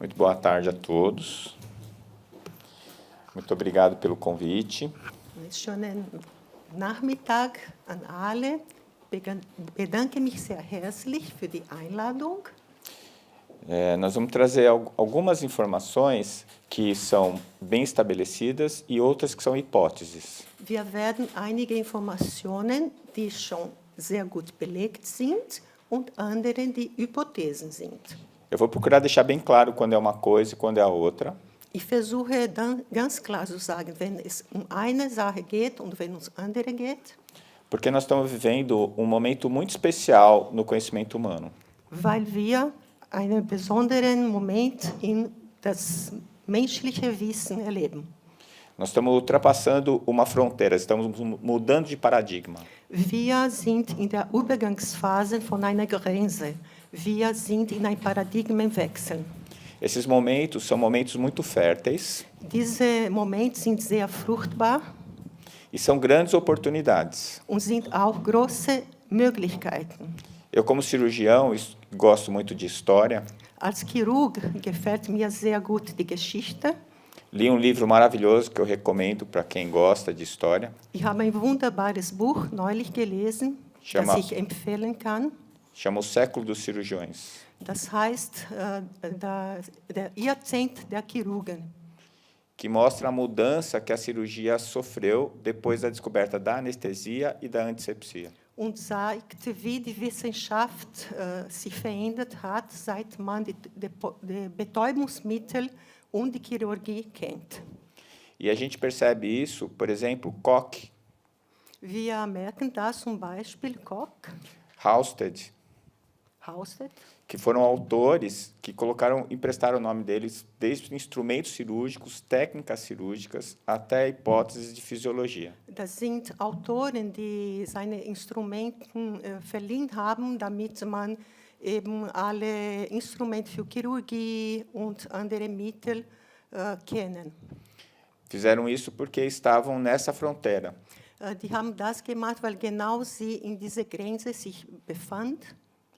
Muito boa tarde a todos. Muito obrigado pelo convite. Schönen Nachmittag an alle. Bedanke mich sehr herzlich für die Einladung. Nós vamos trazer algumas informações que são bem estabelecidas e outras que são hipóteses. Wir werden einige Informationen, die schon sehr gut belegt sind, und andere, die Hypothesen sind. Eu vou procurar deixar bem claro quando é uma coisa e quando é a outra. Ich versuche dann ganz klar zu sagen, wenn es um eine Sache geht und wenn es um andere geht. Porque nós estamos vivendo um momento muito especial no conhecimento humano. Weil wir einen besonderen Moment in das menschliche Wissen erleben. Nós estamos ultrapassando uma fronteira, estamos mudando de paradigma. Wir sind in der Übergangsphase von einer Grenze. Wir sind in einem Paradigmenwechsel. Esses momentos são momentos muito férteis. Diese Momente sind sehr fruchtbar. E são grandes oportunidades. Und sind auch große Möglichkeiten. Eu, como cirurgião, gosto muito de história. Als Chirurg gefällt mir sehr gut die Geschichte. Li um livro maravilhoso que eu recomendo para quem gosta de história. Ich habe ein wunderbares Buch neulich gelesen, das ich empfehlen kann. Chama O Século dos Cirurgiões. Das heißt, der Jahrzehnt der Chirurgen. Que mostra a mudança que a cirurgia sofreu depois da descoberta da anestesia e da antisepsia. Und zeigt, wie die Wissenschaft sich verändert hat, seit man die Betäubungsmittel und die Chirurgie kennt. E a gente percebe isso, por exemplo, Koch. Wir merken das zum Beispiel Koch, Halsted, que foram autores que emprestaram o nome deles desde instrumentos cirúrgicos, técnicas cirúrgicas, até hipóteses de fisiologia. Das sind Autoren, die seine Instrumenten verliehen haben, damit man eben alle Instrumente für Chirurgie und andere Mittel kennen. Fizeram isso porque estavam nessa fronteira. Die haben das gemacht, weil genau sie in dieser Grenze sich befand.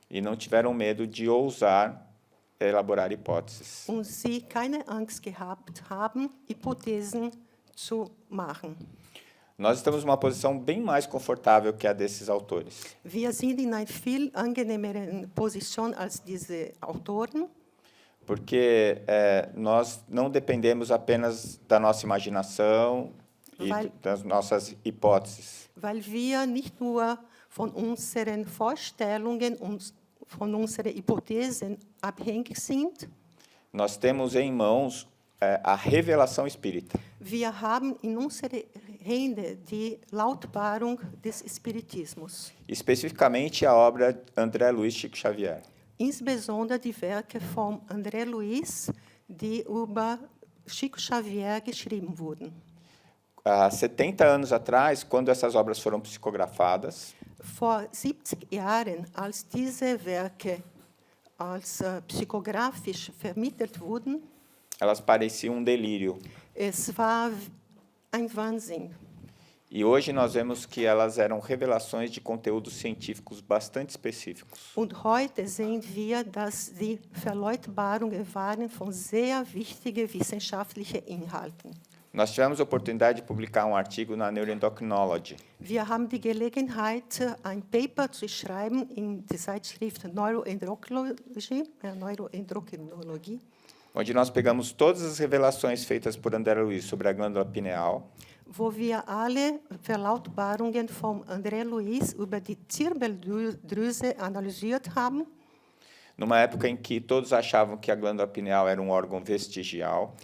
E não tiveram medo de ousar elaborar hipóteses. Und sie keine Angst gehabt haben, Hypothesen zu machen. Nós estamos numa posição bem mais confortável que a desses autores. Wir sind in einer viel angenehmeren Position als diese Autoren. Porque nós não dependemos apenas da nossa imaginação e das nossas hipóteses. Weil wir nicht nur von unseren Vorstellungen und von unseren Hypothesen abhängig sind. Nós temos em mãos a revelação espírita. Wir haben in unsere Hände die Lautbarung des Spiritismus. Especificamente a obra André Luiz Chico Xavier. Insbesondere die Werke von André Luiz, die über Chico Xavier geschrieben wurden. Há 70 anos atrás, quando essas obras foram psicografadas, Vor 70 Jahren, als diese Werke als psychografisch vermittelt wurden, elas pareciam um delírio. es war ein Wahnsinn. E hoje nós vemos que elas eram revelações de conteúdos científicos bastante específicos. Und heute sehen wir, dass die Verlautbarungen waren von sehr wichtigen wissenschaftlichen Inhalten. Nós tivemos a oportunidade de publicar um artigo na Neuroendocrinology. Wir haben die Gelegenheit, ein Paper zu schreiben in der Zeitschrift Neuroendocrinologie, Onde nós pegamos todas as revelações feitas por André Luiz sobre a glândula pineal, wo wir alle Verlautbarungen von André Luiz über die Zirbeldrüse analysiert haben. numa época em que todos achavam que a glândula pineal era um órgão vestigial.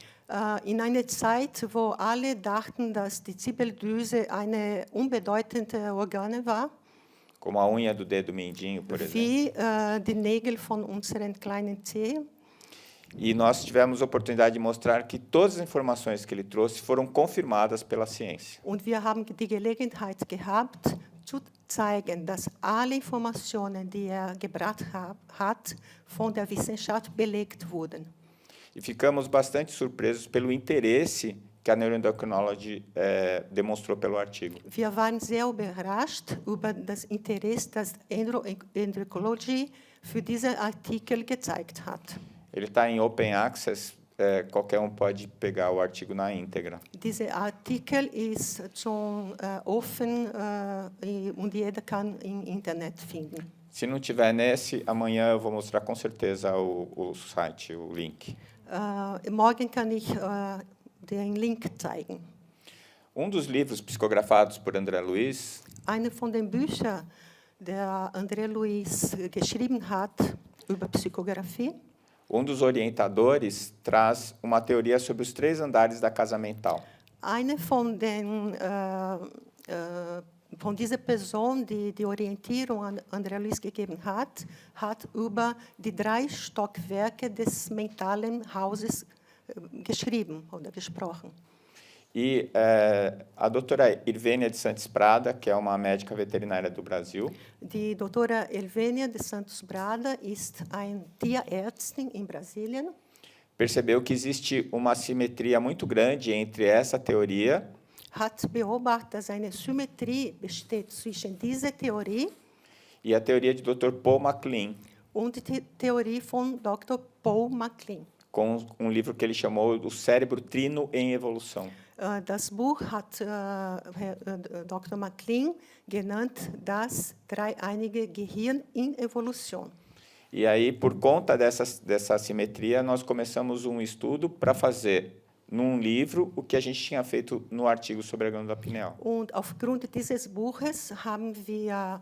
In einer Zeit, wo alle dachten, dass die Zirbeldrüse eine unbedeutende Organ war, como a unha do dedo mindinho, por exemplo. wie die Nägel von unseren kleinen Zehen. E nós tivemos a oportunidade de mostrar que todas as informações que ele trouxe foram confirmadas pela ciência. Und wir haben die Gelegenheit gehabt, zu zeigen, dass alle Informationen, die gebracht hat, von der Wissenschaft belegt wurden. E ficamos bastante surpresos pelo interesse que a Neuroendocrinology demonstrou pelo artigo. Wir waren sehr überrascht über das Interesse, das Neuroendocrinology für diesen Artikel gezeigt hat. Ele está em Open Access, qualquer um pode pegar o artigo na íntegra. Dieser Artikel ist schon offen und jeder kann im Internet finden. Se não tiver nesse, amanhã eu vou mostrar com certeza o site, o link. Morgen kann ich den Link zeigen. Dos livros psicografados por André Luiz, Eine von den Büchern, der André Luiz geschrieben hat über Psychografie, dos orientadores traz uma teoria sobre os 3 andares da casa mental. eine von dieser Person, die die Orientierung an André Luiz gegeben hat, hat über die 3 Stockwerke des mentalen Hauses geschrieben oder gesprochen. E a doutora Irvênia de Santos Prada, que é uma médica veterinária do Brasil, Die Doutora Irvênia de Santos Prada ist eine Tierärztin in Brasilien. Percebeu que existe uma simetria muito grande entre essa teoria Hat beobachtet, dass eine Symmetrie besteht zwischen dieser Theorie e a teoria de Dr. Paul MacLean, und die Theorie von Dr. Paul MacLean. com livro que ele chamou O Cérebro Trino em Evolução. Das Buch hat Dr. MacLean genannt, das dreieinige Gehirn in Evolution. E aí, por conta dessa simetria, nós começamos um estudo para fazer, num livro, o que a gente tinha feito no artigo sobre a glândula pineal. Und aufgrund dieses Buches haben wir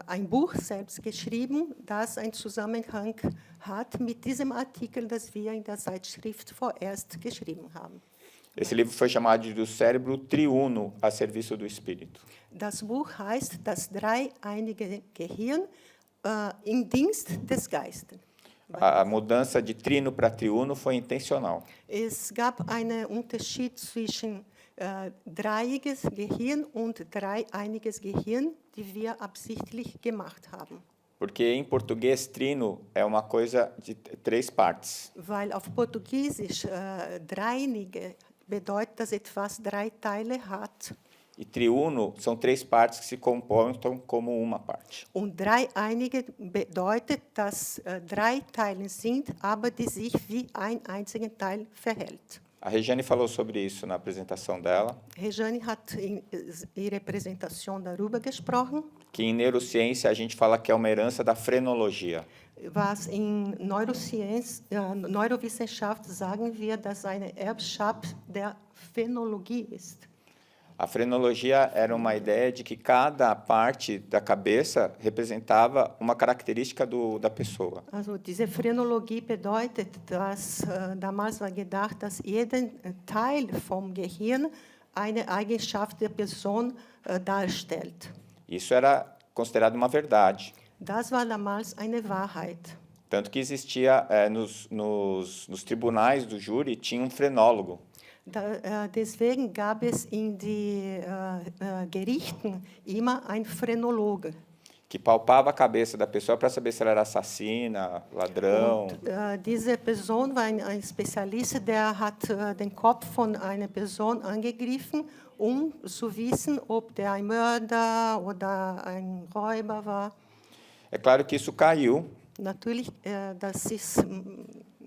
ein Buch selbst geschrieben, das einen Zusammenhang hat mit diesem Artikel, das wir in der Zeitschrift vorerst geschrieben haben. Esse livro foi chamado de O Cérebro Triuno a Serviço do Espírito. Das Buch heißt Das dreieinige Gehirn im Dienst des Geistes. A mudança de trino para triuno foi intencional. Es gab einen Unterschied zwischen dreieiniges Gehirn und dreieiniges Gehirn, die wir absichtlich gemacht haben. Porque em português trino é uma coisa de 3 partes. Weil auf Portugiesisch dreieinige bedeutet, dass etwas 3 Teile hat. E triuno são 3 partes que se comportam como uma parte. Und dreieinige bedeutet, dass 3 Teile sind, aber die sich wie ein einziger Teil verhält. A Regiane falou sobre isso na apresentação dela. Regiane hat in ihrer Präsentation darüber gesprochen. Que em neurociência a gente fala que é uma herança da frenologia. Was in Neurowissenschaft sagen wir, dass eine Erbschaft der Phänologie ist. A frenologia era uma ideia de que cada parte da cabeça representava uma característica da pessoa. Also diese Phrenologie bedeutet, dass damals war gedacht, dass jeder Teil vom Gehirn eine Eigenschaft der Person darstellt. Isso era considerado uma verdade. Das war damals eine Wahrheit. Tanto que existia nos tribunais do júri tinha um frenólogo. Deswegen gab es in die Gerichten immer einen Phrenologe. Que palpava a cabeça da pessoa para saber se ela era assassina, ladrão. Und, diese Person war ein Spezialist, der hat den Kopf von einer Person angegriffen, zu wissen, ob der ein Mörder oder ein Räuber war. É claro que isso caiu. Natürlich, das ist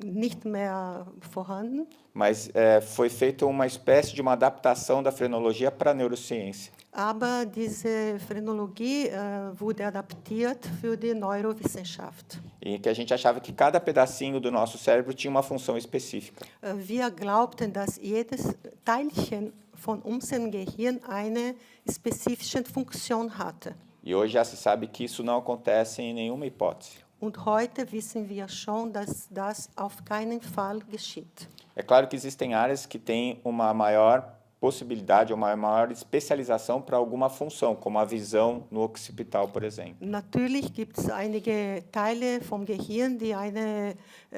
nicht mehr vorhanden. Mas foi feita uma espécie de uma adaptação da frenologia para a neurociência. Aber diese Phrenologie wurde adaptiert für die Neurowissenschaft. E que a gente achava que cada pedacinho do nosso cérebro tinha uma função específica. Wir glaubten, dass jedes Teilchen von unserem Gehirn eine spezifische Funktion hatte. E hoje já se sabe que isso não acontece em nenhuma hipótese. Und heute wissen wir schon, dass das auf keinen Fall geschieht. É claro que existem áreas que têm uma maior possibilidade, uma maior especialização para alguma função, como a visão no occipital, por exemplo. Natürlich gibt es einige Teile vom Gehirn, die eine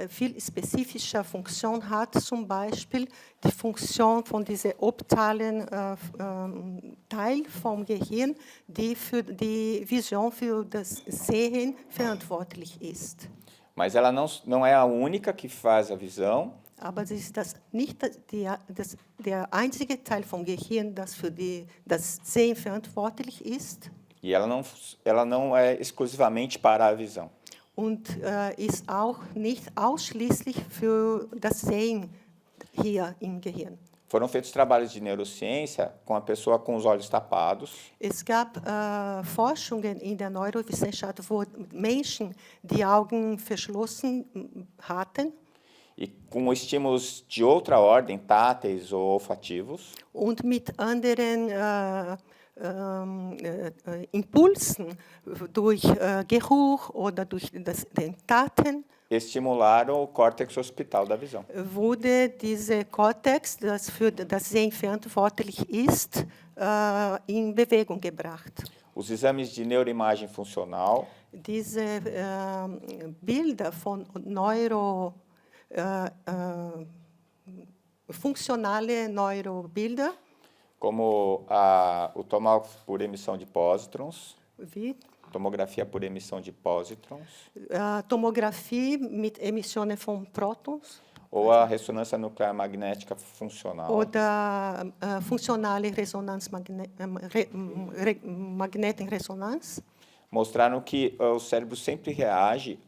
viel spezifische Funktion hat, zum Beispiel die Funktion von diesem optalen Teil vom Gehirn, die für die Vision, für das Sehen verantwortlich ist. Mas ela não é a única que faz a visão. Aber es ist nicht der einzige Teil vom Gehirn, das für das Sehen verantwortlich ist. E ela não é exclusivamente para a visão. und ist auch nicht ausschließlich für das Sehen hier im Gehirn. Foram feitos trabalhos de neurociência com a pessoa com os olhos tapados. Es gab Forschungen in der Neurowissenschaft, wo Menschen die Augen verschlossen hatten E com estímulos de outra ordem, táteis ou olfativos, und mit anderen Impulsen durch Geruch oder durch den Taten estimularam o córtex occipital da visão. wurde dieser Kortex, das für das Sehen verantwortlich ist, in Bewegung gebracht. Os exames de neuroimagem funcional, Diese Bilder von funktionale Neurobilder, como o tomógrafo por emissão de pósitrons, wie tomografia por emissão de pósitrons, Tomographie mit Emissionen von Protons ou a ressonância nuclear magnética funcional, oder funktionale Magnetresonanz, mostraram que o cérebro sempre reage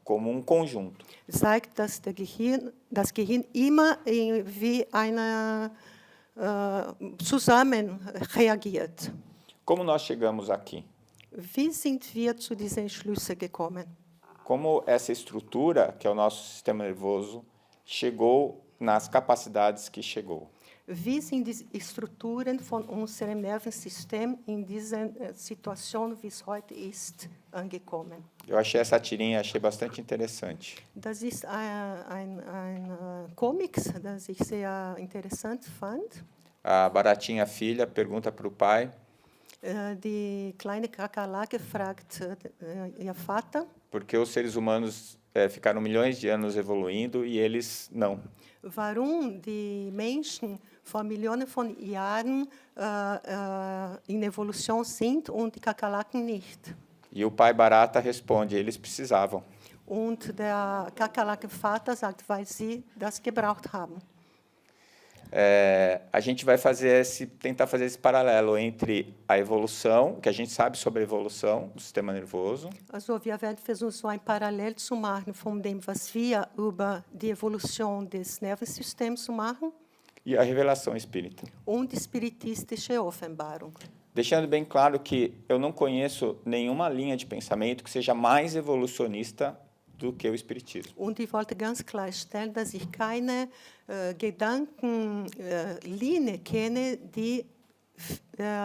como um conjunto. zeigt, dass das Gehirn immer wie zusammen reagiert. Como nós chegamos aqui? Wie sind wir zu diesen Schlüssen gekommen? Como essa estrutura, que é o nosso sistema nervoso, chegou nas capacidades que chegou? Wie sind die Strukturen von unserem Nervensystem in dieser Situation, wie es heute ist, angekommen? Eu achei essa tirinha, achei bastante interessante. Das ist ein Comics, das ich sehr interessant fand. A baratinha filha pergunta para o pai Die kleine Kakerlake fragt ihr Vater, por que os seres humanos ficaram milhões de anos evoluindo e eles não. warum die Menschen vor Millionen von Jahren in Evolution sind und die Kakerlaken nicht. E o pai barata responde, eles precisavam. Und der Kakerlakenvater sagt, weil sie das gebraucht haben. A gente vai tentar fazer esse paralelo entre a evolução, que a gente sabe sobre a evolução do sistema nervoso, Also wir werden versuchen, so ein Parallel zu machen von dem, was wir über die Evolution des Nervensystems zu machen e a revelação espírita. und die spiritistische Offenbarung. Deixando bem claro que eu não conheço nenhuma linha de pensamento que seja mais evolucionista do que o espiritismo. Und ich wollte ganz klarstellen, dass ich keine Gedankenlinie kenne, die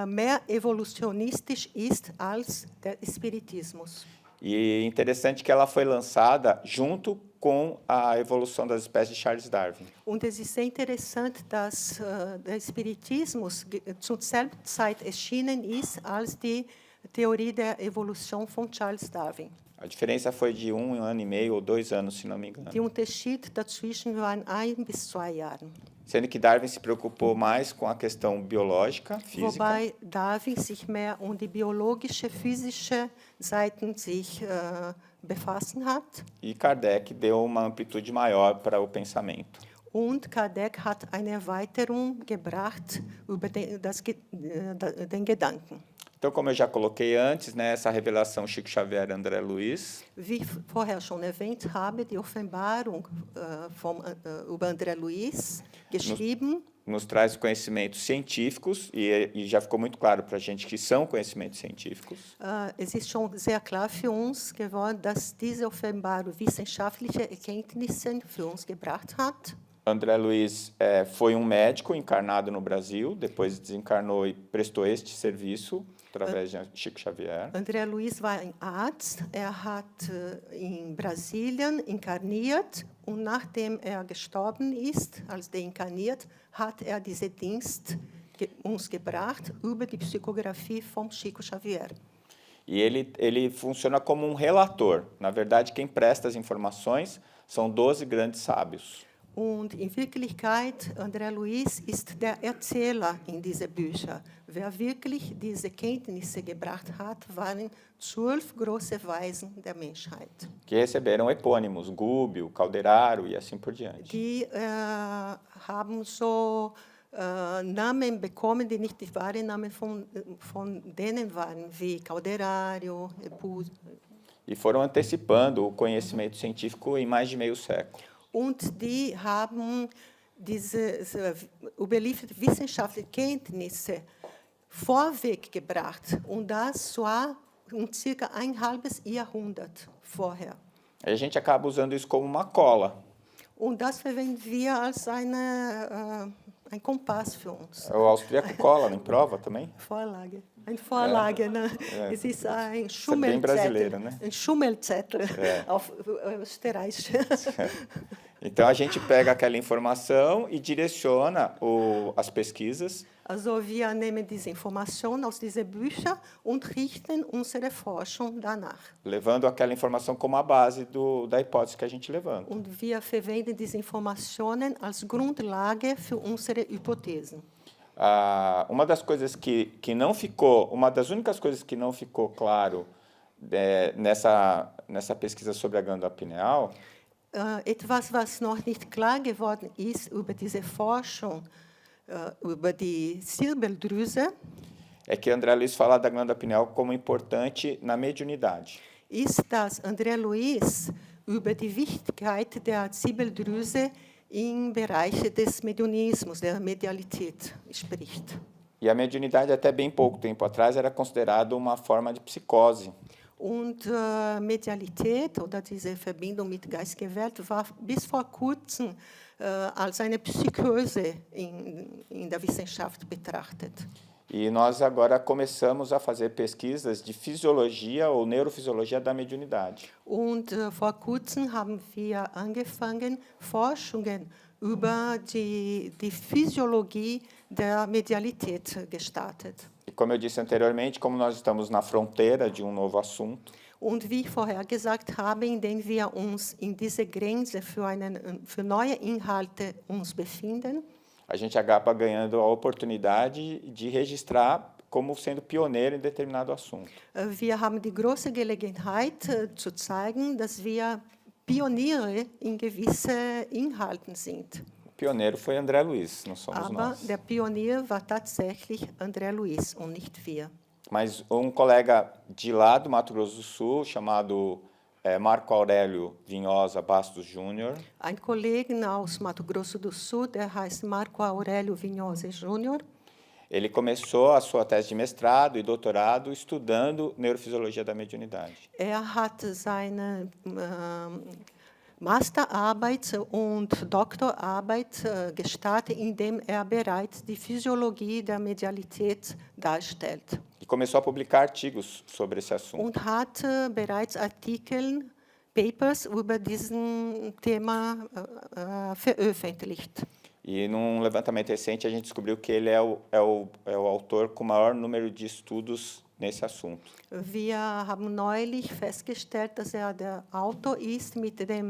mehr evolutionistisch ist als der Spiritismus. E interessante que ela foi lançada junto com a evolução das espécies de Charles Darwin. Und es ist sehr interessant, dass der Spiritismus zur selben Zeit erschienen ist als die Theorie der Evolution von Charles Darwin. A diferença foi de 1 ano e meio ou 2 anos, se não me engano. Der Unterschied dazwischen waren 1 bis 2 Jahre. Sendo que Darwin se preocupou mais com a questão biológica, física, Wobei Darwin sich mehr die biologische, physische Seiten sich befassen hat. e Kardec deu uma amplitude maior para o pensamento. Und Kardec hat eine Erweiterung gebracht über den Gedanken. Então, como eu já coloquei antes, né, essa revelação Chico Xavier e André Luiz, Wie ich vorher schon erwähnt habe, die Offenbarung über André Luiz, geschrieben, nos traz conhecimentos científicos, e já ficou muito claro para a gente que são conhecimentos científicos, es ist schon sehr klar für uns geworden, dass diese Offenbarung wissenschaftliche Erkenntnisse für uns gebracht hat. André Luiz foi um médico encarnado no Brasil, depois desencarnou e prestou este serviço através de Chico Xavier. André Luiz war ein Arzt. Hat in Brasilien inkarniert und nachdem gestorben ist, als deinkarniert, hat diesen Dienst uns gebracht über die Psychografie von Chico Xavier. E ele funciona como um relator. Na verdade, quem presta as informações são 12 grandes sábios. Und in Wirklichkeit, André Luiz ist der Erzähler in diese Bücher. Wer wirklich diese Kenntnisse gebracht hat, waren 12 große Weisen der Menschheit. Que receberam epônimos, Gúbio, Calderaro e assim por diante. Die haben so Namen bekommen, die nicht die wahren Namen von denen waren, wie Calderaro, E foram antecipando o conhecimento científico em mais de meio século. Und die haben diese überlieferte wissenschaftliche Kenntnisse vorweggebracht. Und das war circa ein halbes Jahrhundert vorher. Aí a gente acaba usando isso como uma cola. Und das verwenden wir als ein Kompass für uns. O austríaco cola em prova também? Vorlage. Eine Vorlage, ne? Es ist ein bem brasileiro, Schummelzettel. né? Ein Schummelzettel auf Österreich. Então a gente pega aquela informação e direciona as pesquisas. Also wir nehmen diese Information aus diesen Büchern und richten unsere Forschung danach. Levando aquela informação como a base da hipótese que a gente levanta. Und wir verwenden diese Informationen als Grundlage für unsere Hypothesen. Uma das coisas que não ficou, uma das únicas coisas que não ficou claro nessa pesquisa sobre a glândula pineal, Etwas, was noch nicht klar geworden ist über diese Forschung, über die Zirbeldrüse, é que André Luiz fala da glândula pineal como importante na mediunidade. ist, dass André Luiz über die Wichtigkeit der Zirbeldrüse im Bereich des Mediunismus, der Medialität spricht. E a mediunidade, até bem pouco tempo atrás, era considerada uma forma de psicose. Und Medialität oder diese Verbindung mit geistiger Welt war bis vor kurzem als eine Psychose in der Wissenschaft betrachtet. E nós agora começamos a fazer pesquisas de fisiologia ou neurofisiologia da mediunidade. Und vor kurzem haben wir angefangen, Forschungen über die Physiologie der Medialität gestartet. E como eu disse anteriormente, como nós estamos na fronteira de um novo assunto, Und wie ich vorher gesagt habe, indem wir uns in dieser Grenze für neue Inhalte uns befinden, a gente acaba ganhando a oportunidade de registrar como sendo pioneiro em determinado assunto. wir haben die große Gelegenheit zu zeigen, dass wir Pioniere in gewisse Inhalten sind. O pioneiro foi André Luiz, não somos Aber nós. der Pionier war tatsächlich André Luiz und nicht wir. Mas um colega de lá do Mato Grosso do Sul, chamado Marco Aurélio Vinhosa Bastos Júnior, Ein Kollegen aus Mato Grosso do Sul, der heißt Marco Aurélio Vinhosa Júnior, ele começou a sua tese de mestrado e doutorado estudando neurofisiologia da mediunidade. hat seine Masterarbeit und Doktorarbeit gestartet, indem bereits die Physiologie der Medialität darstellt. E começou a publicar artigos sobre esse assunto. Und hat bereits Artikel, Papers über diesen Thema veröffentlicht. E num levantamento recente a gente descobriu que ele é o autor com o maior número de estudos nesse assunto. Wir haben neulich festgestellt, dass der Autor ist mit der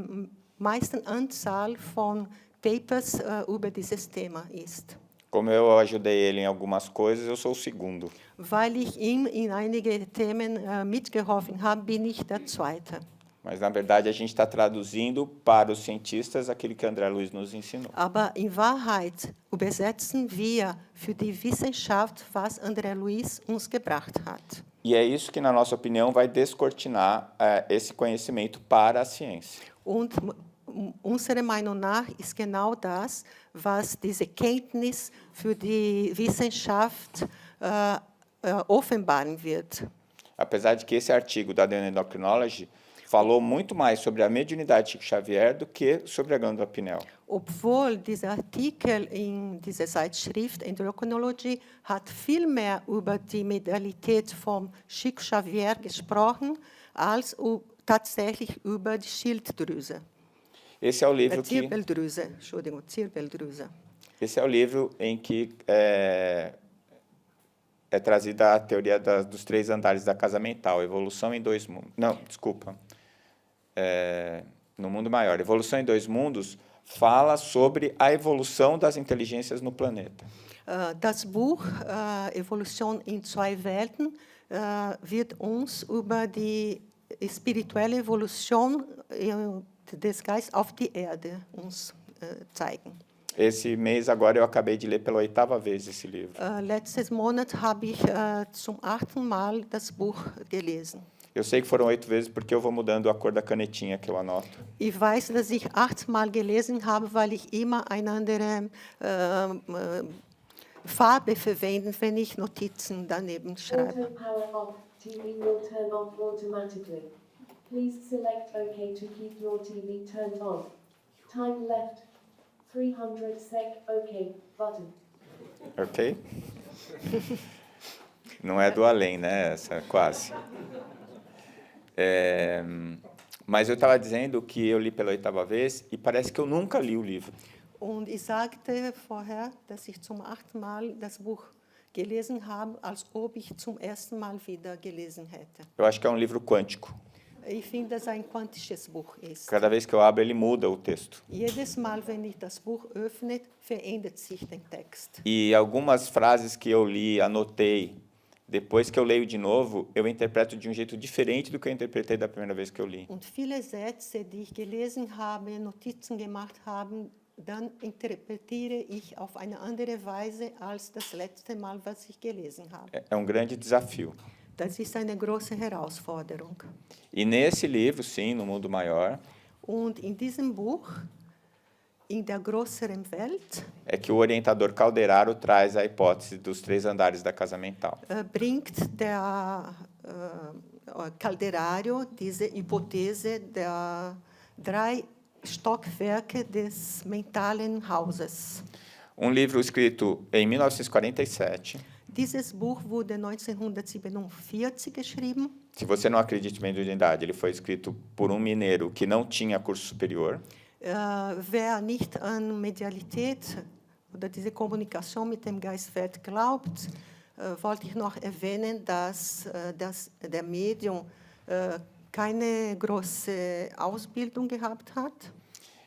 meisten Anzahl von Papers über dieses Thema ist. Como eu ajudei ele em algumas coisas, eu sou o segundo. Weil ich ihm in einige Themen mitgeholfen habe, bin ich der Zweite. Mas, na verdade, a gente está traduzindo para os cientistas aquilo que André Luiz nos ensinou. Aber in Wahrheit übersetzen wir für die Wissenschaft, was André Luiz uns gebracht hat. E é isso que, na nossa opinião, vai descortinar esse conhecimento para a ciência. Und unserer Meinung nach ist genau das, was diese Kenntnis für die Wissenschaft offenbaren wird. Apesar de que esse artigo da The Endocrinology falou muito mais sobre a mediunidade de Chico Xavier do que sobre a glândula pineal. Obwohl dieser Artikel in dieser Zeitschrift Endocrinology hat viel mehr über die Medialität von Chico Xavier gesprochen, als tatsächlich über die Schilddrüse. Esse é o livro que Zirbeldrüse, Entschuldigung, Zirbeldrüse. esse é o livro em que é trazida a teoria dos 3 andares da casa mental, evolução em 2 mundos. Não, desculpa. No mundo maior. Evolução em 2 mundos fala sobre a evolução das inteligências no planeta. Das Buch Evolution in 2 Welten wird uns über die spirituelle Evolution des Geistes auf die Erde uns zeigen. Esse mês agora eu acabei de ler pela 8ª vez esse livro. Letztes Monat habe ich zum 8. Mal das Buch gelesen. Eu sei que foram 8 vezes porque eu vou mudando a cor da canetinha que eu anoto. Ich weiß, dass ich 8-mal gelesen habe, weil ich immer eine andere Farbe verwende, wenn ich Notizen daneben schreibe. Auto power off. TV will turn off automatically. Please select OK to keep your TV turned on. Time left. 300 sec. OK. Button. Ok? Não é do além, né? Essa, quase. Mas eu estava dizendo que eu li pela 8ª vez e parece que eu nunca li o livro. Und ich sagte vorher, dass ich zum 8. Mal das Buch gelesen habe, als ob ich zum ersten Mal wieder gelesen hätte. Eu acho que é um livro quântico. Ich finde, dass ein quantisches Buch ist. Cada vez que eu abro, ele muda o texto. Jedes Mal, wenn ich das Buch öffne, verändert sich der Text. E algumas frases que eu li, anotei, depois que eu leio de novo, eu interpreto de um jeito diferente do que eu interpretei da primeira vez que eu li. Und viele Sätze, die ich gelesen habe, Notizen gemacht habe, dann interpretiere ich auf eine andere Weise als das letzte Mal, was ich gelesen habe. É um grande desafio. Das ist eine große Herausforderung. E nesse livro, sim, No Mundo Maior, Und in diesem Buch, in der größeren Welt, é que o orientador Calderaro traz a hipótese dos 3 andares da casa mental. bringt der Calderaro diese Hypothese der 3 Stockwerke des mentalen Hauses. Um livro escrito em 1947. Dieses Buch wurde 1947 geschrieben. Se você não acredita em mediunidade, ele foi escrito por um mineiro que não tinha curso superior. Wer nicht an Medialität oder diese Kommunikation mit dem Geistwelt glaubt, wollte ich noch erwähnen, dass der Medium keine große Ausbildung gehabt hat.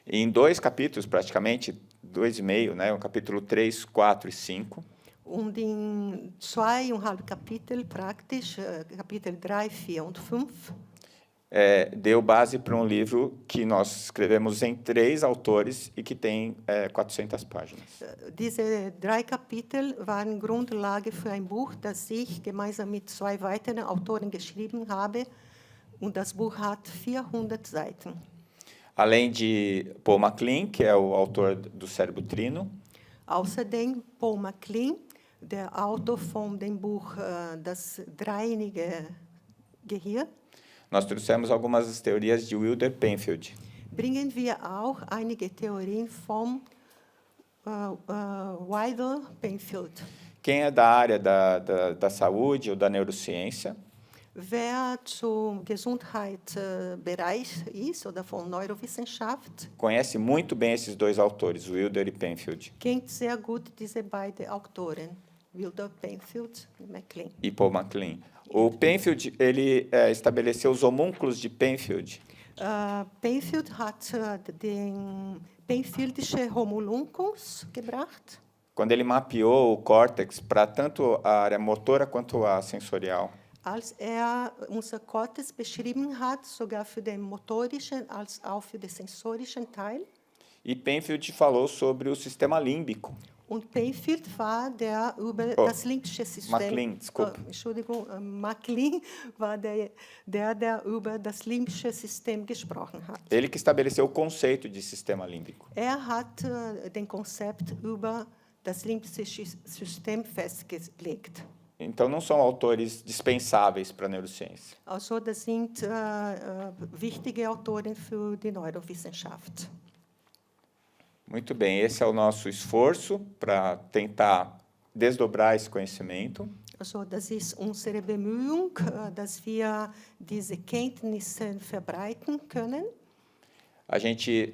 Em 2 capítulos, praticamente, 2,5, né? Capítulo 3, 4 e 5. Und in 2,5 Kapitel praktisch, Kapitel 3, 4 und 5, deu base para um livro que nós escrevemos em 3 autores e que tem 400 páginas. diese 3 Kapitel waren Grundlage für ein Buch, das ich gemeinsam mit 2 weiteren Autoren geschrieben habe. Und das Buch hat 400 Seiten. Além de Paul MacLean, que é o autor do Cérebro Trino. Außerdem Paul MacLean, der Autor von dem Buch Das dreieinige Gehirn. Nós trouxemos algumas teorias de Wilder Penfield. Bringen wir auch einige Theorien von Wilder Penfield. Quem é da área da saúde ou da neurociência, Wer zum Gesundheitsbereich ist oder von Neurowissenschaft, conhece muito bem esses 2 autores, Wilder e Penfield. kennt sehr gut diese beiden Autoren, Wilder Penfield und MacLean. E Paul MacLean. O Penfield, ele estabeleceu os homúnculos de Penfield. Penfield hat den Penfieldische Homunculus gebracht. Quando ele mapeou o córtex para tanto a área motora quanto a sensorial. Als unser Cortex beschrieben hat, sogar für den motorischen als auch für den sensorischen Teil. E Penfield falou sobre o sistema límbico. Und Penfield war der über das limbische System. MacLean, desculpa. Entschuldigung, MacLean war der über das limbische System gesprochen hat. Ele que estabeleceu o conceito de sistema límbico. Hat den Konzept über das limbische System festgelegt. Então, não são autores dispensáveis para a neurociência. Also, das sind wichtige Autoren für die Neurowissenschaft. Muito bem, esse é o nosso esforço para tentar desdobrar esse conhecimento. Also, das ist unsere Bemühung, dass wir diese Kenntnisse verbreiten können. A gente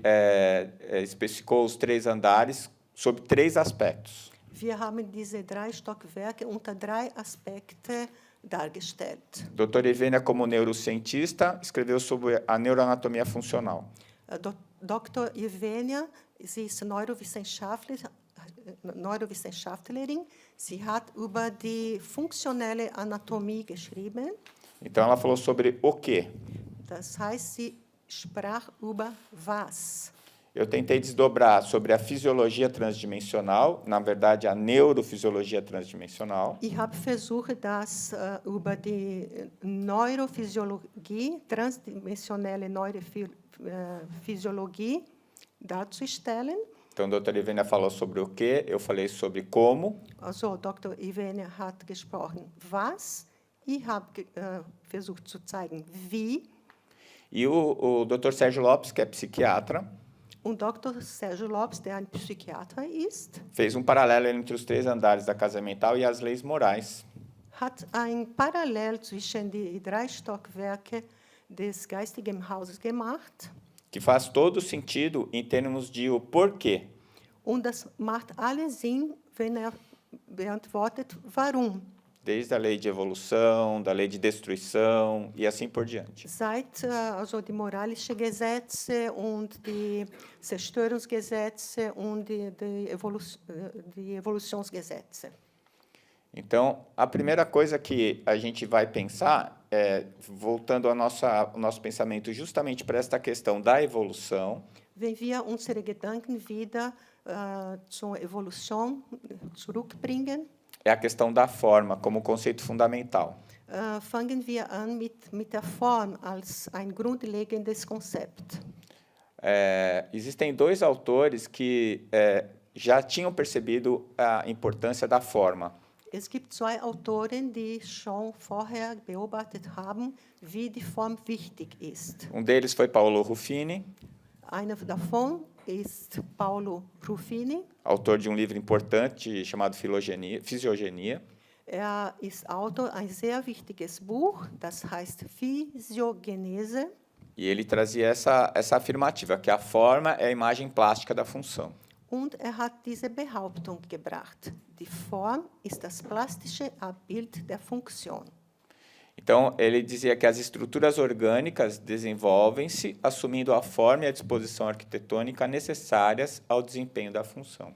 especificou os 3 andares sob 3 aspectos. Wir haben diese 3 Stockwerke unter 3 Aspekte dargestellt. Dr. Ivênia, como neurocientista, escreveu sobre a neuroanatomia funcional. Dr. Ivênia, sie ist Neurowissenschaftlerin. Sie hat über die funktionelle Anatomie geschrieben. Então, ela falou sobre o quê? Das heißt, sie sprach über was. Eu tentei desdobrar sobre a fisiologia transdimensional, na verdade, a neurofisiologia transdimensional. Ich habe versucht, das über die Neurophysiologie, transdimensionelle Neurophysiologie darzustellen. Então, a doutora Ivênia falou sobre o que, eu falei sobre como. Also, Dr. Ivênia hat gesprochen, was. Ich habe versucht zu zeigen, wie. E o Dr. Sérgio Lopes, que é psiquiatra, Und Dr. Sérgio Lopes, der ein Psychiater ist, fez paralelo entre os 3 andares da casa mental e as leis morais. hat ein Parallel zwischen die 3 Stockwerke des geistigen Hauses gemacht. Que faz todo sentido em termos de o porquê. Und das macht alles Sinn, wenn beantwortet, warum. Desde a lei de evolução, da lei de destruição e assim por diante. Seit also die moralischen Gesetze und die Zerstörungsgesetze und die Evolutionsgesetze. Então, a primeira coisa que a gente vai pensar é, voltando ao nosso pensamento justamente para esta questão da evolução, Wenn wir unsere Gedanken wieder zur Evolution zurückbringen, é a questão da forma como conceito fundamental. fangen wir an mit der Form als ein grundlegendes Konzept. Existem 2 autores que já tinham percebido a importância da forma. Es gibt 2 Autoren, die schon vorher beobachtet haben, wie die Form wichtig ist. Deles foi Paolo Ruffini, Einer davon ist Paolo Ruffini. autor de livro importante chamado Fisiogenia. Ist Autor ein sehr wichtiges Buch, das heißt Physiogenese. E ele trazia essa afirmativa, que a forma é a imagem plástica da função. Und hat diese Behauptung gebracht. Die Form ist das plastische Abbild der Funktion. Então, ele dizia que as estruturas orgânicas desenvolvem-se assumindo a forma e a disposição arquitetônica necessárias ao desempenho da função.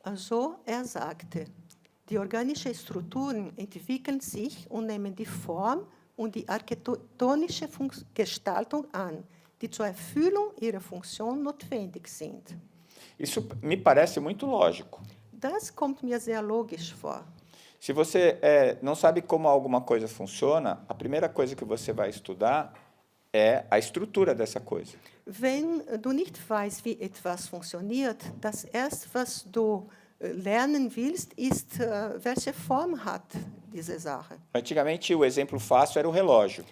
Also, sagte, die organischen Strukturen entwickeln sich und nehmen die Form und die architektonische Gestaltung an, die zur Erfüllung ihrer Funktion notwendig sind. Isso me parece muito lógico. Das kommt mir sehr logisch vor. Se você não sabe como alguma coisa funciona, a primeira coisa que você vai estudar é a estrutura dessa coisa. Wenn du nicht weißt, wie etwas funktioniert, das Erste, was du lernen willst, ist, welche Form hat diese Sache. Antigamente, o exemplo fácil era o relógio.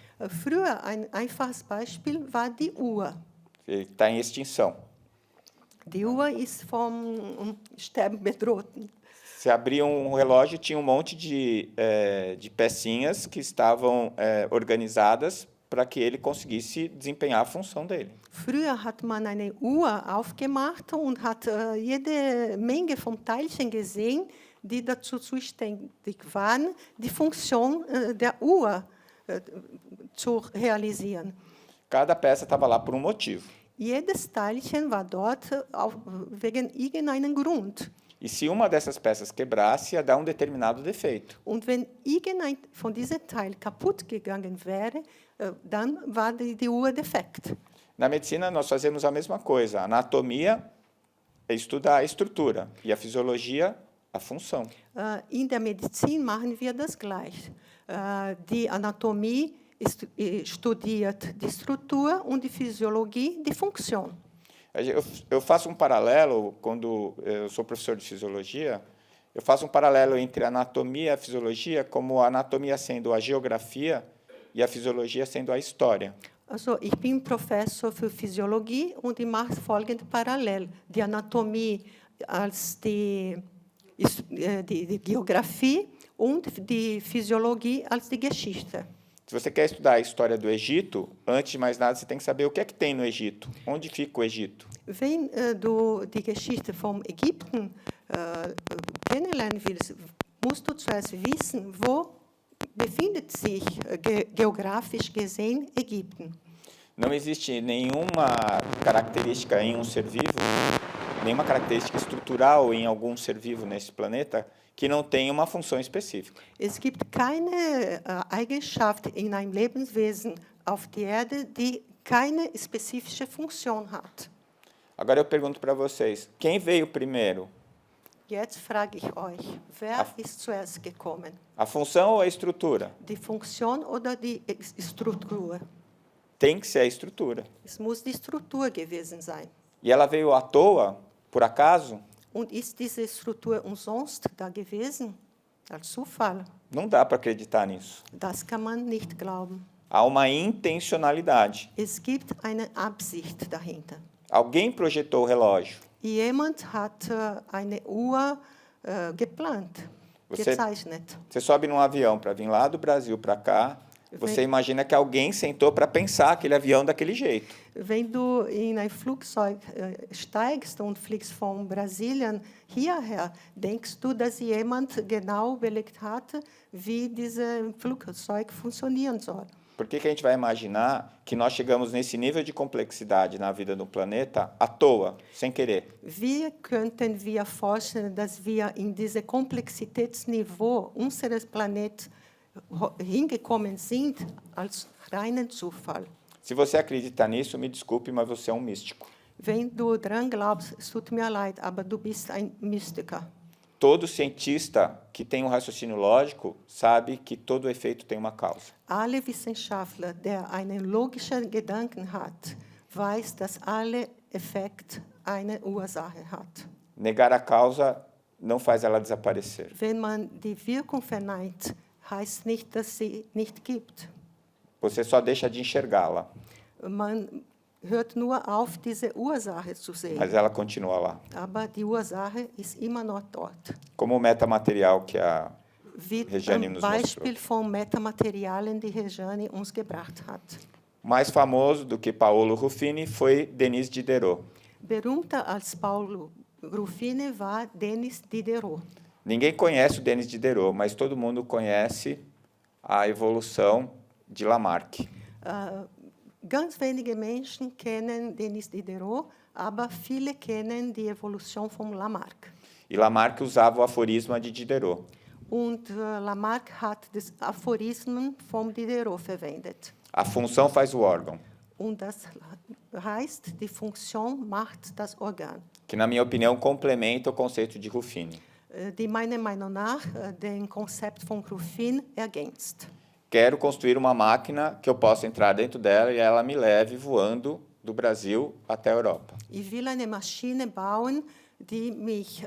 Früher, ein einfaches Beispiel war die Uhr. Ele está em extinção. Die Uhr ist vom Sterben bedroht. Você abria relógio, tinha monte de pecinhas que estavam organizadas para que ele conseguisse desempenhar a função dele. Früher hat man eine Uhr aufgemacht und hat jede Menge von Teilchen gesehen, die dazu zuständig waren, die Funktion der Uhr zu realisieren. Cada peça estava lá por motivo. Jedes Teilchen war dort wegen irgendeinem Grund. E se uma dessas peças quebrasse, ia dar determinado defeito. Und wenn irgendein von diesen Teil kaputt gegangen wäre, dann war die Uhr defekt. Na medicina, nós fazemos a mesma coisa. A anatomia estuda a estrutura e a fisiologia a função. In der Medizin machen wir das gleich. Die Anatomie studiert die Struktur und die Physiologie die Funktion. Eu faço paralelo, quando eu sou professor de fisiologia, eu faço paralelo entre a anatomia e a fisiologia, como a anatomia sendo a geografia e a fisiologia sendo a história. Also, ich bin Professor für Physiologie und ich mache folgendes Parallel. Die Anatomie als die Geografie und die Physiologie als die Geschichte. Se você quer estudar a história do Egito, antes de mais nada, você tem que saber o que é que tem no Egito. Onde fica o Egito? Wenn du die Geschichte vom Ägypten kennenlernen willst, musst du zuerst wissen, wo befindet sich geografisch gesehen Ägypten. Não existe nenhuma característica em ser vivo, nenhuma característica estrutural em algum ser vivo nesse planeta que não tenha uma função específica. Es gibt keine Eigenschaft in einem Lebenswesen auf der Erde, die keine spezifische Funktion hat. Agora eu pergunto para vocês, quem veio primeiro? Jetzt frage ich euch, wer ist zuerst gekommen? A função ou a estrutura? Die Funktion oder die Struktur? Tem que ser a estrutura. Es muss die Struktur gewesen sein. E ela veio à toa, por acaso? Und ist diese Struktur umsonst da gewesen? Als Zufall? Não dá para acreditar nisso. Das kann man nicht glauben. Há uma intencionalidade. Es gibt eine Absicht dahinter. Alguém projetou o relógio. Jemand hat eine Uhr geplant, gezeichnet. Você sobe num avião para vir lá do Brasil para cá, você imagina que alguém sentou para pensar aquele avião daquele jeito. Wenn du in ein Flugzeug steigst und fliegst von Brasilien hierher, denkst du, dass jemand genau überlegt hat, wie dieses Flugzeug funktionieren soll? Por que a gente vai imaginar que nós chegamos nesse nível de complexidade na vida do planeta à toa, sem querer? Wie könnten wir vorstellen, dass wir in dieses Komplexitätsniveau unseres Planeten hingekommen sind als reinen Zufall? Se você acredita nisso, me desculpe, mas você é um místico. Wenn du dran glaubst, es tut mir leid, aber du bist ein Mystiker. Todo cientista que tem um raciocínio lógico sabe que todo efeito tem uma causa. Alle Wissenschaftler, der einen logischen Gedanken hat, weiß, dass alle Effekt eine Ursache hat. Negar a causa não faz ela desaparecer. Wenn man die Wirkung verneint, heißt nicht, dass sie nicht gibt. Você só deixa de enxergá-la, Man hört nur auf, diese Ursache zu sehen. mas ela continua lá. Aber die Ursache ist immer noch dort. Como o metamaterial que a Wie Regiane ein nos Beispiel von Metamaterialien, die Regiane uns gebracht hat. mais famoso do que Paolo Ruffini foi Denis Diderot. Berühmter als Paulo Ruffini war Denis Diderot. Ninguém conhece o Denis Diderot, mas todo mundo conhece a evolução de Lamarck. Ganz wenige Menschen kennen Denis Diderot, aber viele kennen die Evolution von Lamarck. E Lamarck usava o aforisma de Diderot. Und Lamarck hat das Aphorismen von Diderot verwendet. A função faz o órgão, Und das heißt, die Funktion macht das Organ, que na minha opinião complementa o conceito de Ruffini. die meiner Meinung nach den Konzept von Ruffin ergänzt. Quero construir uma máquina que eu possa entrar dentro dela e ela me leve voando do Brasil até a Europa. Ich will eine Maschine bauen, die mich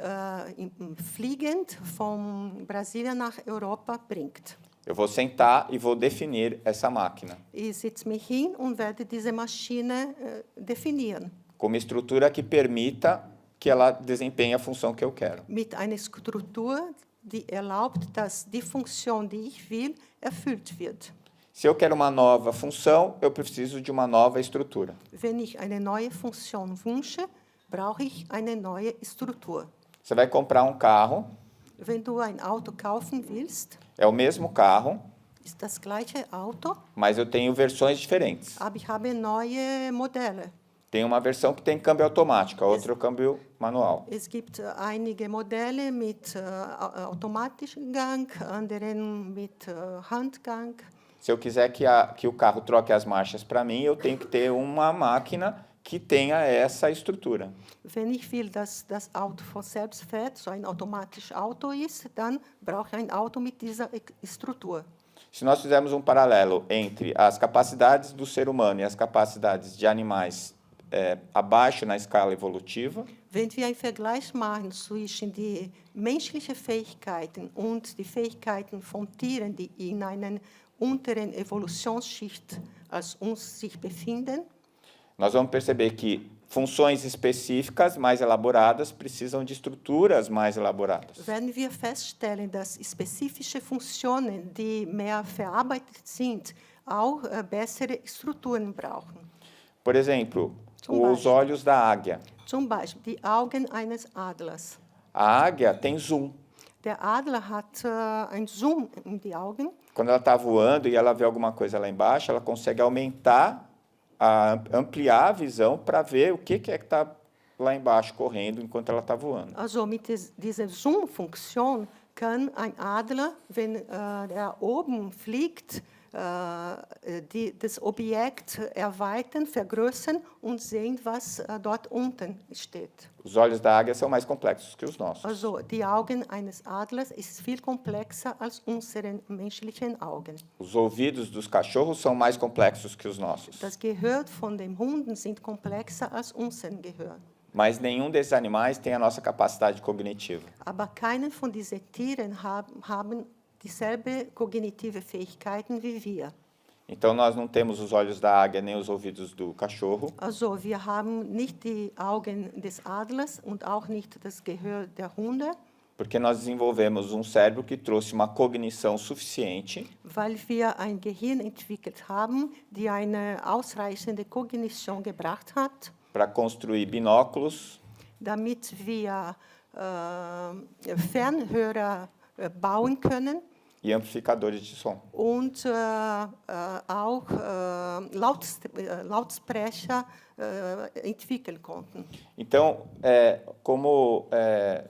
fliegend von Brasilien nach Europa bringt. Eu vou sentar e vou definir essa máquina Ich setze mich hin und werde diese Maschine definieren. com uma estrutura que permita que ela desempenhe a função que eu quero. Mit einer Struktur, die erlaubt, dass die Funktion, die ich will, erfüllt wird. Se eu quero uma nova função, eu preciso de uma nova estrutura. Wenn ich eine neue Funktion wünsche, brauche ich eine neue Struktur. Você vai comprar um carro, Wenn du ein Auto kaufen willst, é o mesmo carro, ist das gleiche Auto, mas eu tenho versões diferentes. aber ich habe neue Modelle. Tem uma versão que tem câmbio automático, a outra é o câmbio manual. Es gibt einige Modelle mit automatischem Gang, anderen mit Handgang. Se eu quiser que o carro troque as marchas para mim, eu tenho que ter uma máquina que tenha essa estrutura. Wenn ich will, dass das Auto von selbst fährt, so ein automatisches Auto ist, dann brauche ich ein Auto mit dieser Struktur. Se nós fizermos um paralelo entre as capacidades do ser humano e as capacidades de animais abaixo na escala evolutiva, Wenn wir einen Vergleich machen zwischen die menschlichen Fähigkeiten und die Fähigkeiten von Tieren, die in einer unteren Evolutionsschicht als uns sich befinden, nós vamos perceber que funções específicas mais elaboradas precisam de estruturas mais elaboradas. werden wir feststellen, dass spezifische Funktionen, die mehr verarbeitet sind, auch bessere Strukturen brauchen. Por exemplo, Zum os Beispiel. olhos da águia. Zum Beispiel die Augen eines Adlers. A águia tem zoom. Der Adler hat ein Zoom in die Augen. Quando ela está voando e ela vê alguma coisa lá embaixo, ela consegue ampliar a visão para ver o que está lá embaixo correndo enquanto ela está voando. Also mit dieser Zoom-Funktion kann ein Adler, wenn er oben fliegt, das Objekt erweitern, vergrößern und sehen, was dort unten steht. Os olhos da águia são mais complexos que os nossos. Also die Augen eines Adlers ist viel komplexer als unsere menschlichen Augen. Os ouvidos dos cachorros são mais complexos que os nossos. Das Gehör von den Hunden sind komplexer als unser Gehör. Mas nenhum desses animais tem a nossa capacidade cognitiva. Aber keinen von diesen Tieren haben dieselbe kognitive Fähigkeiten wie wir. Então, nós não temos os olhos da águia nem os ouvidos do cachorro, Also wir haben nicht die Augen des Adlers und auch nicht das Gehör der Hunde, porque nós desenvolvemos um cérebro que trouxe uma cognição suficiente weil wir ein Gehirn entwickelt haben, die eine ausreichende Kognition gebracht hat, para construir binóculos, damit wir Fernhörer bauen können e amplificadores de som. und auch Lautsprecher entwickeln konnten. Então, como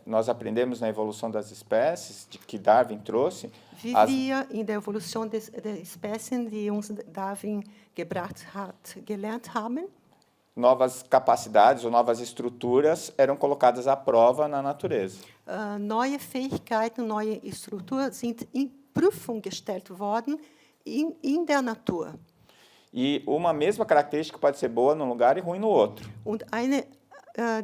nós aprendemos na evolução das espécies, que Darwin trouxe, Wie wir in der Evolution der Spezies, die uns Darwin gebracht hat, gelernt haben, novas capacidades ou novas estruturas eram colocadas à prova na natureza. neue Fähigkeiten, neue Strukturen sind in Prüfung gestellt worden in der Natur. E uma mesma característica pode ser boa num lugar e ruim no outro. Und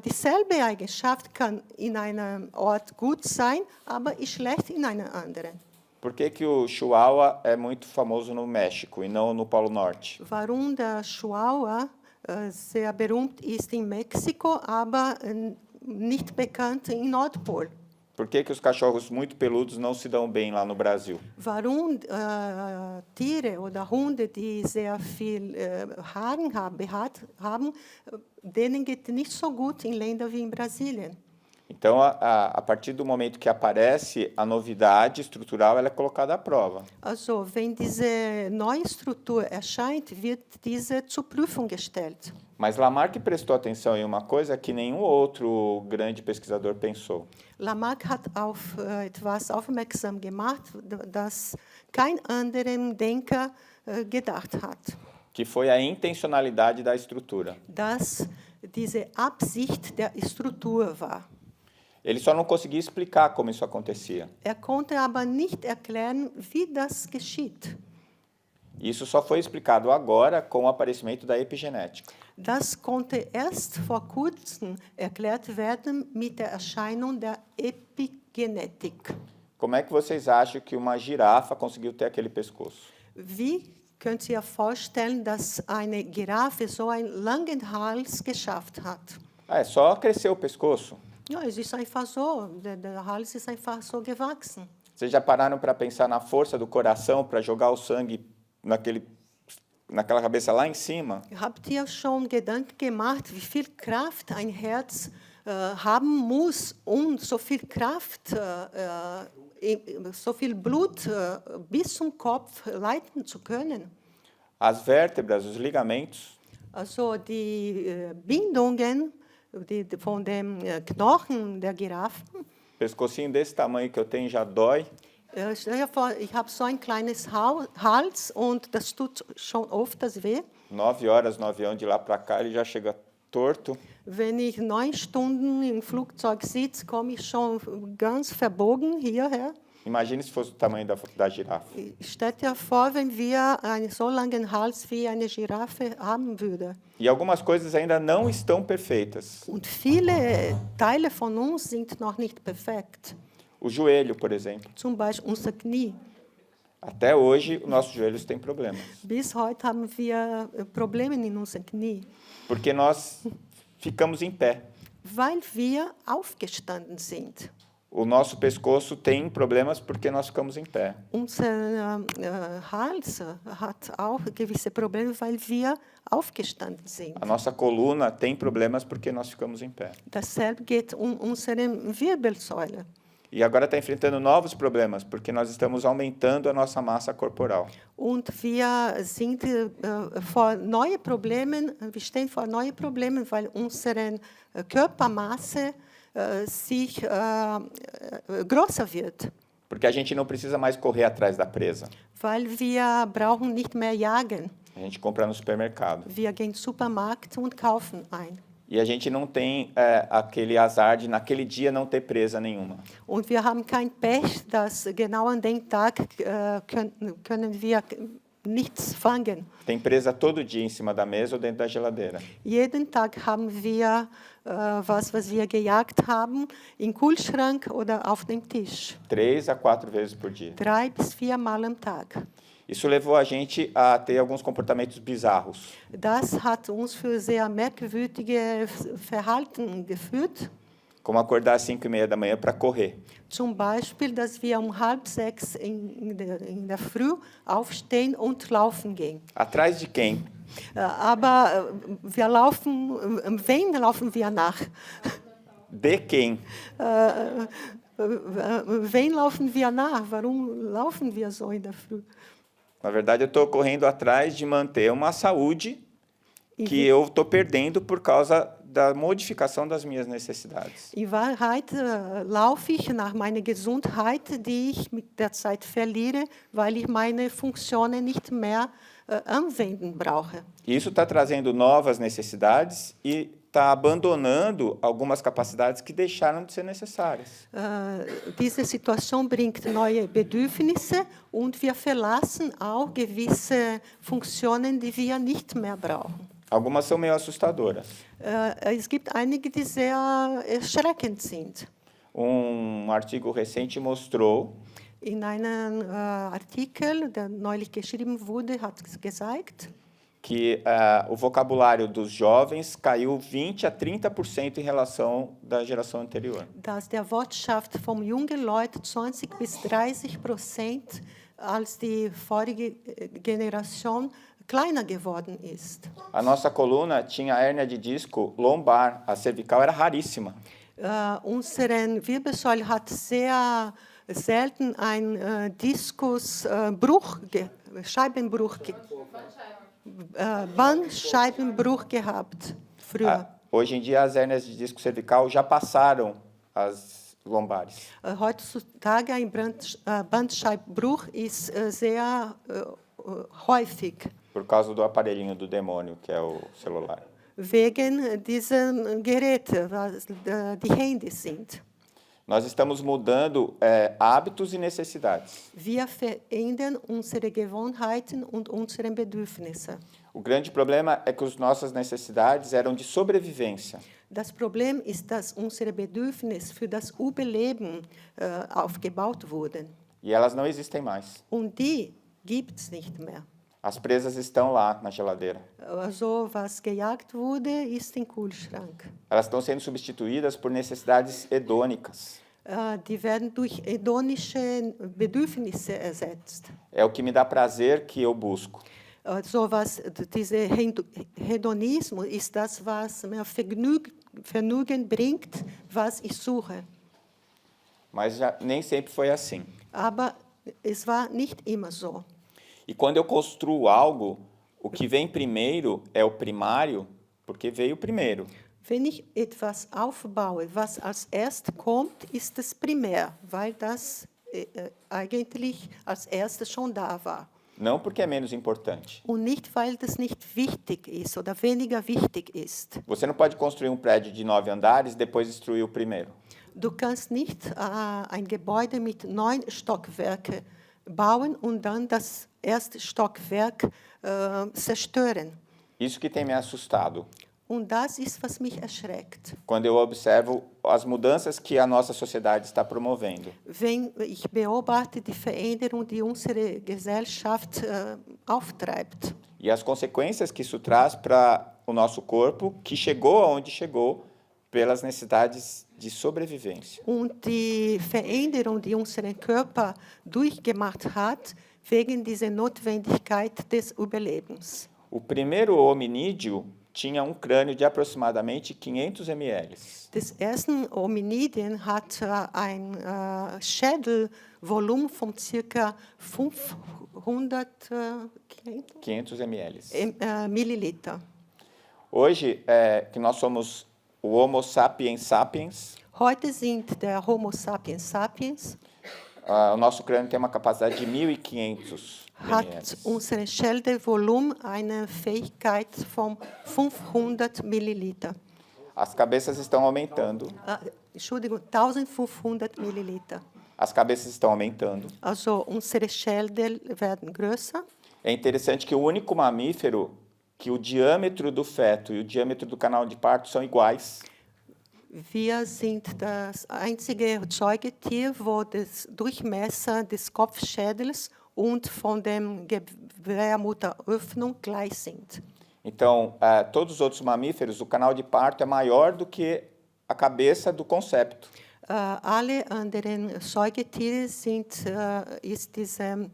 dieselbe Eigenschaft kann in einem Ort gut sein, aber ist schlecht in einem anderen. Por que que o Chihuahua é muito famoso no México e não no Polo Norte? Warum der Chihuahua sehr berühmt ist in Mexiko, aber nicht bekannt im Nordpol? Por que que os cachorros muito peludos não se dão bem lá no Brasil? Warum Tiere oder Hunde, die sehr viel Haaren behaart haben, denen geht nicht so gut in Ländern wie in Brasilien. Então, a partir do momento que aparece a novidade estrutural, ela é colocada à prova. Also, wenn diese neue Struktur erscheint, wird diese zur Prüfung gestellt. Mas Lamarck prestou atenção em uma coisa que nenhum outro grande pesquisador pensou. Lamarck hat auf etwas aufmerksam gemacht, das kein anderer Denker gedacht hat. Que foi a intencionalidade da estrutura. Dass diese Absicht der Struktur war. Ele só não conseguia explicar como isso acontecia. Konnte aber nicht erklären, wie das geschieht. Isso só foi explicado agora com o aparecimento da epigenética. Das konnte erst vor kurzem erklärt werden mit der Erscheinung der Epigenetik. Como é que vocês acham que uma girafa conseguiu ter aquele pescoço? Wie könnt ihr vorstellen, dass eine Giraffe so einen langen Hals geschafft hat? É só crescer o pescoço. Ja, es ist einfach so, der Hals ist einfach so gewachsen. Vocês já pararam para pensar na força do coração para jogar o sangue naquela cabeça lá em cima? Habt ihr schon Gedanken gemacht, wie viel Kraft ein Herz haben muss, um so viel Kraft, so viel Blut bis zum Kopf leiten zu können? As vértebras, os ligamentos, Also die Bindungen von dem Knochen der Giraffen. pescocinho desse tamanho que eu tenho já dói. Stell dir vor, ich habe so ein kleines Hals und das tut schon oft weh. 9 horas no avião de lá para cá, ele já chega torto. Wenn ich 9 Stunden im Flugzeug sitze, komme ich schon ganz verbogen hierher. Imagine se fosse o tamanho da girafa. Stell dir vor, wenn wir einen so langen Hals wie eine Giraffe haben würden. E algumas coisas ainda não estão perfeitas. Und viele Teile von uns sind noch nicht perfekt. O joelho, por exemplo. Zum Beispiel unser Knie. Até hoje, os nossos joelhos têm problemas. Bis heute haben wir Probleme in unserem Knie. Porque nós ficamos em pé. Weil wir aufgestanden sind. O nosso pescoço tem problemas porque nós ficamos em pé. Unser Hals hat auch gewisse Probleme, weil wir aufgestanden sind. A nossa coluna tem problemas porque nós ficamos em pé. Dasselbe geht unsere Wirbelsäule. E agora está enfrentando novos problemas porque nós estamos aumentando a nossa massa corporal. Und wir sind vor neue Problemen, wir stehen vor neue Problemen, weil unsere Körpermasse sich größer wird. Porque a gente não precisa mais correr atrás da presa. Weil wir brauchen nicht mehr jagen. A gente compra no supermercado. Wir gehen in den Supermarkt und kaufen ein. E a gente não tem aquele azar de, naquele dia, não ter presa nenhuma. Und wir haben kein Pech, dass genau an dem Tag können wir nichts fangen. Tem presa todo dia em cima da mesa ou dentro da geladeira. Jeden Tag haben wir was wir gejagt haben, im Kühlschrank oder auf dem Tisch. 3 a 4 vezes por dia. 3 bis 4 Mal am Tag. Isso levou a gente a ter alguns comportamentos bizarros. Das hat uns für sehr merkwürdige Verhalten geführt. Como acordar às 5:30 da manhã para correr. Zum Beispiel, dass wir um 5:30 in der Früh aufstehen und laufen gehen. Atrás de quem? Aber wir laufen, wen laufen wir nach? De quem? Wen laufen wir nach? Warum laufen wir so in der Früh? Na verdade, eu estou correndo atrás de manter uma saúde que eu estou perdendo por causa da modificação das minhas necessidades. In Wahrheit laufe ich nach meiner Gesundheit, die ich mit der Zeit verliere, weil ich meine Funktionen nicht mehr anwenden brauche. Isso está trazendo novas necessidades e está abandonando algumas capacidades que deixaram de ser necessárias. Diese Situation bringt neue Bedürfnisse und wir verlassen auch gewisse Funktionen, die wir nicht mehr brauchen. Algumas são meio assustadoras. Es gibt einige, die sehr erschreckend sind. Artigo recente mostrou In einem Artikel, der neulich geschrieben wurde, hat gezeigt, que o vocabulário dos jovens caiu 20 a 30% em relação da geração anterior. Dass der Wortschatz von jungen Leuten 20 bis 30% als die vorige Generation kleiner geworden ist. A nossa coluna tinha hérnia de disco lombar, a cervical era raríssima. Unsere Wirbelsäule hat sehr selten einen Bandscheibenbruch gehabt früher. Hoje em dia, as hérnias de disco cervical já passaram as lombares. Heutzutage ein Bandscheibenbruch ist sehr häufig. Por causa do aparelhinho do demônio, que é o celular. Wegen diesen Geräten, was die Handys sind. Nós estamos mudando hábitos e necessidades. Wir verändern unsere Gewohnheiten und unsere Bedürfnisse. O grande problema é que as nossas necessidades eram de sobrevivência. Das Problem ist, dass unsere Bedürfnisse für das Überleben aufgebaut wurden. E elas não existem mais. Und die gibt es nicht mehr. As presas estão lá na geladeira. Also, was gejagt wurde, ist im Kühlschrank. Elas estão sendo substituídas por necessidades hedônicas. Die werden durch hedonische Bedürfnisse ersetzt. É o que me dá prazer que eu busco. So dieser Hedonismus ist das, was mir Vergnügen bringt, was ich suche. Mas nem sempre foi assim. Aber es war nicht immer so. E quando eu construo algo, o que vem primeiro é o primário, porque veio primeiro. Wenn ich etwas aufbaue, was als erst kommt, ist es primär, weil das eigentlich als erstes schon da war. Não porque é menos importante. Und nicht, weil das nicht wichtig ist oder weniger wichtig ist. Você não pode construir prédio de 9 andares e depois destruir o primeiro. Du kannst nicht ein Gebäude mit 9 Stockwerken bauen und dann das erste Stockwerk zerstören. Isso que tem me assustado. Und das ist, was mich erschreckt. Quando eu observo as mudanças que a nossa sociedade está promovendo. Wenn ich beobachte die Veränderung, die unsere Gesellschaft auftreibt. E as consequências que isso traz para o nosso corpo, que chegou aonde chegou pelas necessidades de sobrevivência. Und die Veränderung, die unseren Körper durchgemacht hat, wegen dieser Notwendigkeit des Überlebens. O primeiro hominídeo tinha crânio de aproximadamente 500 ml. Das ersten Hominidien hat ein Schädelvolumen von ca. 500 500 ml. Milliliter. Hoje, que nós somos o Homo sapiens sapiens, Heute sind der Homo sapiens sapiens O nosso crânio tem uma capacidade de 1.500 hat milímetros. unsere Schädelvolumen eine Fähigkeit von 500 Milliliter. As cabeças estão aumentando. Entschuldigung, 1500 Milliliter. As cabeças estão aumentando. Also unsere Schädel werden größer. É interessante que o único mamífero que o diâmetro do feto e o diâmetro do canal de parto são iguais. Wir sind das einzige Säugetier, wo das Durchmesser des Kopfschädels und von dem Gebärmutteröffnung gleich sind. Então, todos os outros mamíferos, o canal de parto é maior do que a cabeça do concepto. Alle anderen Säugetiere ist dieser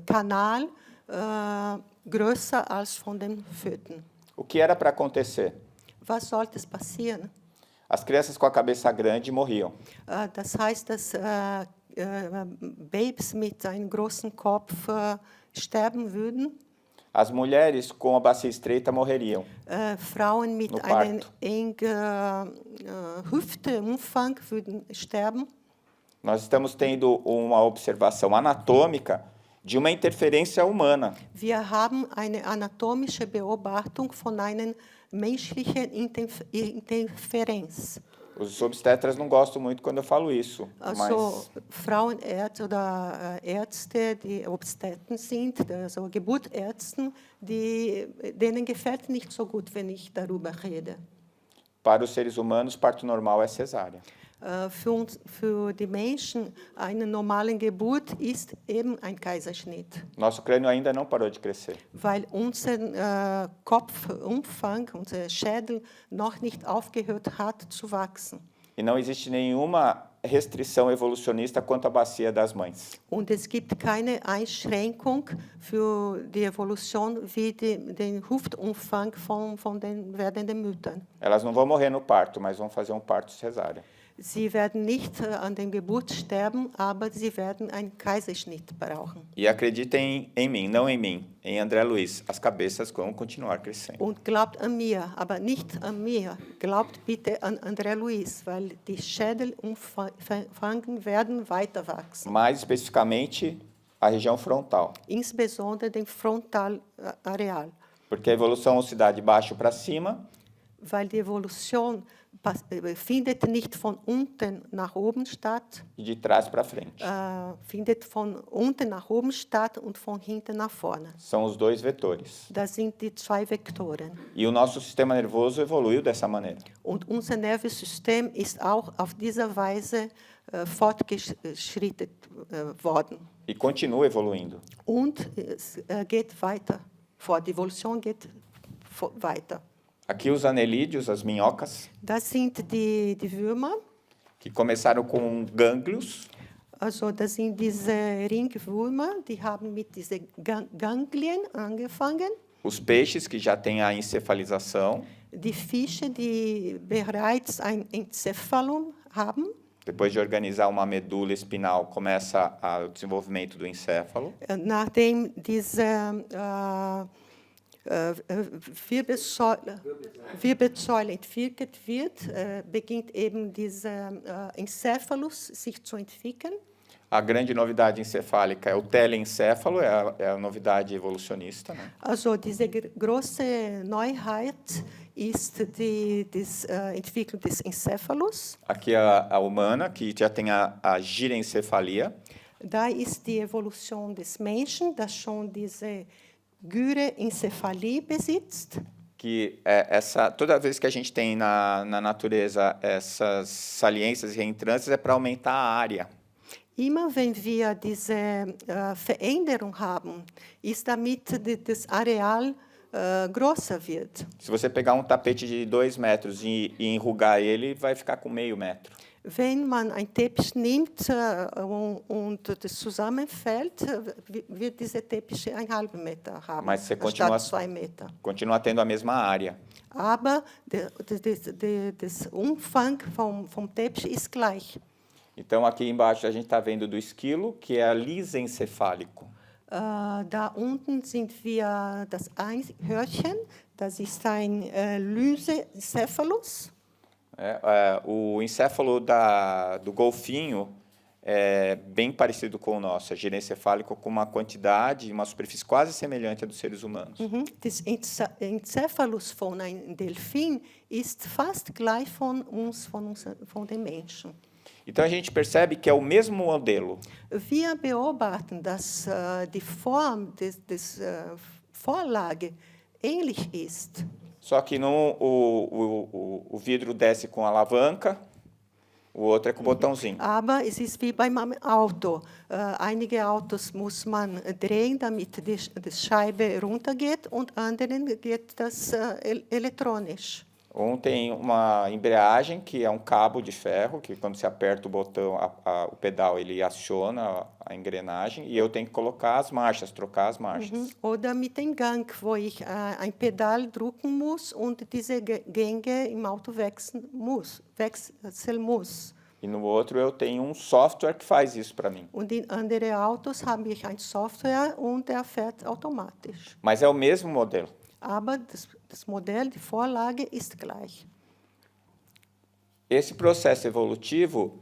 Kanal größer als von den Föten. O que era para acontecer? Was sollte es passieren? As crianças com a cabeça grande morriam. Das heißt, dass Babys mit einem großen Kopf sterben würden. As mulheres com a bacia estreita morreriam. Frauen mit No einem parto. engen Hüfteumfang würden sterben. Nós estamos tendo uma observação anatômica de uma interferência humana. Wir haben eine anatomische Beobachtung von einer menschlichen Interferenz. Os obstetras não gostam muito quando eu falo isso, Also mas Frauenärzte oder Ärzte, die Obstetten sind, also Geburtsärzte, denen gefällt nicht so gut, wenn ich darüber rede. para os seres humanos, parto normal é cesárea. Für die Menschen eine normale Geburt ist eben ein Kaiserschnitt, Nosso crânio ainda não parou de crescer. weil unser Kopfumfang, unser Schädel noch nicht aufgehört hat zu wachsen. E não existe nenhuma restrição evolucionista quanto à bacia das mães. Und es gibt keine Einschränkung für die Evolution wie den Hüftumfang von den werdenden Müttern. Elas não vão morrer no parto, mas vão fazer um parto cesárea. Sie werden nicht an der Geburt sterben, aber sie werden einen Kaiserschnitt brauchen. E acreditem em mim, não em mim, em André Luiz. As cabeças vão continuar crescendo. Und glaubt an mir, aber nicht an mir. Glaubt bitte an André Luiz, weil die Schädelumfang werden weiter wachsen. Mais especificamente, a região frontal. Insbesondere den Frontalareal, Porque a evolução se dá de baixo para cima, weil die Evolution findet nicht von unten nach oben statt, e de trás para frente. findet von unten nach oben statt und von hinten nach vorne. São os dois vetores. Das sind die zwei Vektoren. E o nosso sistema nervoso evoluiu dessa maneira. Und unser Nervensystem ist auch auf diese Weise fortgeschritten worden. E continua evoluindo. Und es geht weiter fort. Die Evolution geht weiter. Aqui os anelídeos, as minhocas, Das sind die Würmer. que começaram com gânglios, Also das sind diese Ringwürmer, die haben mit diesen Ganglien angefangen. os peixes, que já têm a encefalização, Die Fische, die bereits ein Enzephalum haben. depois de organizar uma medula espinal, começa o desenvolvimento do encéfalo. Nachdem diese Wirbelsäule entwickelt wird, beginnt eben dieser Encephalus sich zu entwickeln. A grande novidade encefálica é o telencéfalo, é a novidade evolucionista, né? Also diese große Neuheit ist die Entwicklung des Encephalus. Aqui a humana, que já tem a girencefalia, Da ist die Evolution des Menschen, das schon diese Gyrencephalie besitzt. que toda vez que a gente tem na natureza essas saliências e reentrâncias é para aumentar a área. Immer wenn wir diese Veränderung haben, ist damit das Areal größer wird. Se você pegar um tapete de 2 metros e enrugar ele, vai ficar com meio metro. Wenn man einen Teppich nimmt und das zusammenfällt, wird dieser Teppich 1,5 Meter haben, Mas você continua, statt 2 Meter. continua tendo a mesma área. Aber das Umfang vom Teppich ist gleich. Então, aqui embaixo a gente está vendo do esquilo, que é lisencefálico. Da unten sind wir das Einhörnchen, das ist ein Lysencephalus. O encéfalo do golfinho bem parecido com o nosso, ginencefálico com uma quantidade, uma superfície quase semelhante à dos seres humanos. Das Encephalus von einem Delfin ist fast gleich von den Menschen. Então a gente percebe que é o mesmo modelo. Wir beobachten, dass die Form des Vorlage ähnlich ist. Só que o vidro desce com alavanca, o outro é com o botãozinho. Aber es ist wie beim Auto. Einige Autos muss man drehen, damit die Scheibe runtergeht, und anderen geht das elektronisch. Um tem uma embreagem, que é um cabo de ferro, que quando você aperta o botão, o pedal, ele aciona a engrenagem, e eu tenho que colocar as marchas, trocar as marchas. Oder mit dem Gang, wo ich ein Pedal drücken muss und diese Gänge im Auto wechseln muss. E no outro eu tenho um software que faz isso para mim. Und in andere Autos habe ich ein Software und der fährt automatisch. Mas é o mesmo modelo. Aber das Modell, die Vorlage ist gleich. Esse processo evolutivo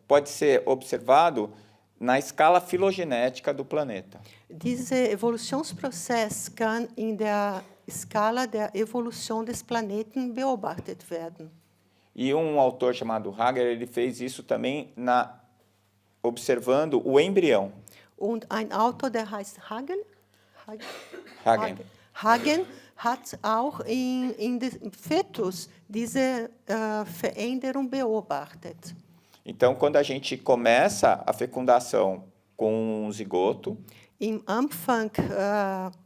pode ser observado na escala filogenética do planeta. Dieser Evolutionsprozess kann in der Skala der Evolution des Planeten beobachtet werden. E um autor chamado Hager, ele fez isso também observando o embrião. Und ein Autor, der heißt Hagen hat auch in dem Fetus diese Veränderung beobachtet. Então, quando a gente começa a fecundação com um zigoto, Im Anfang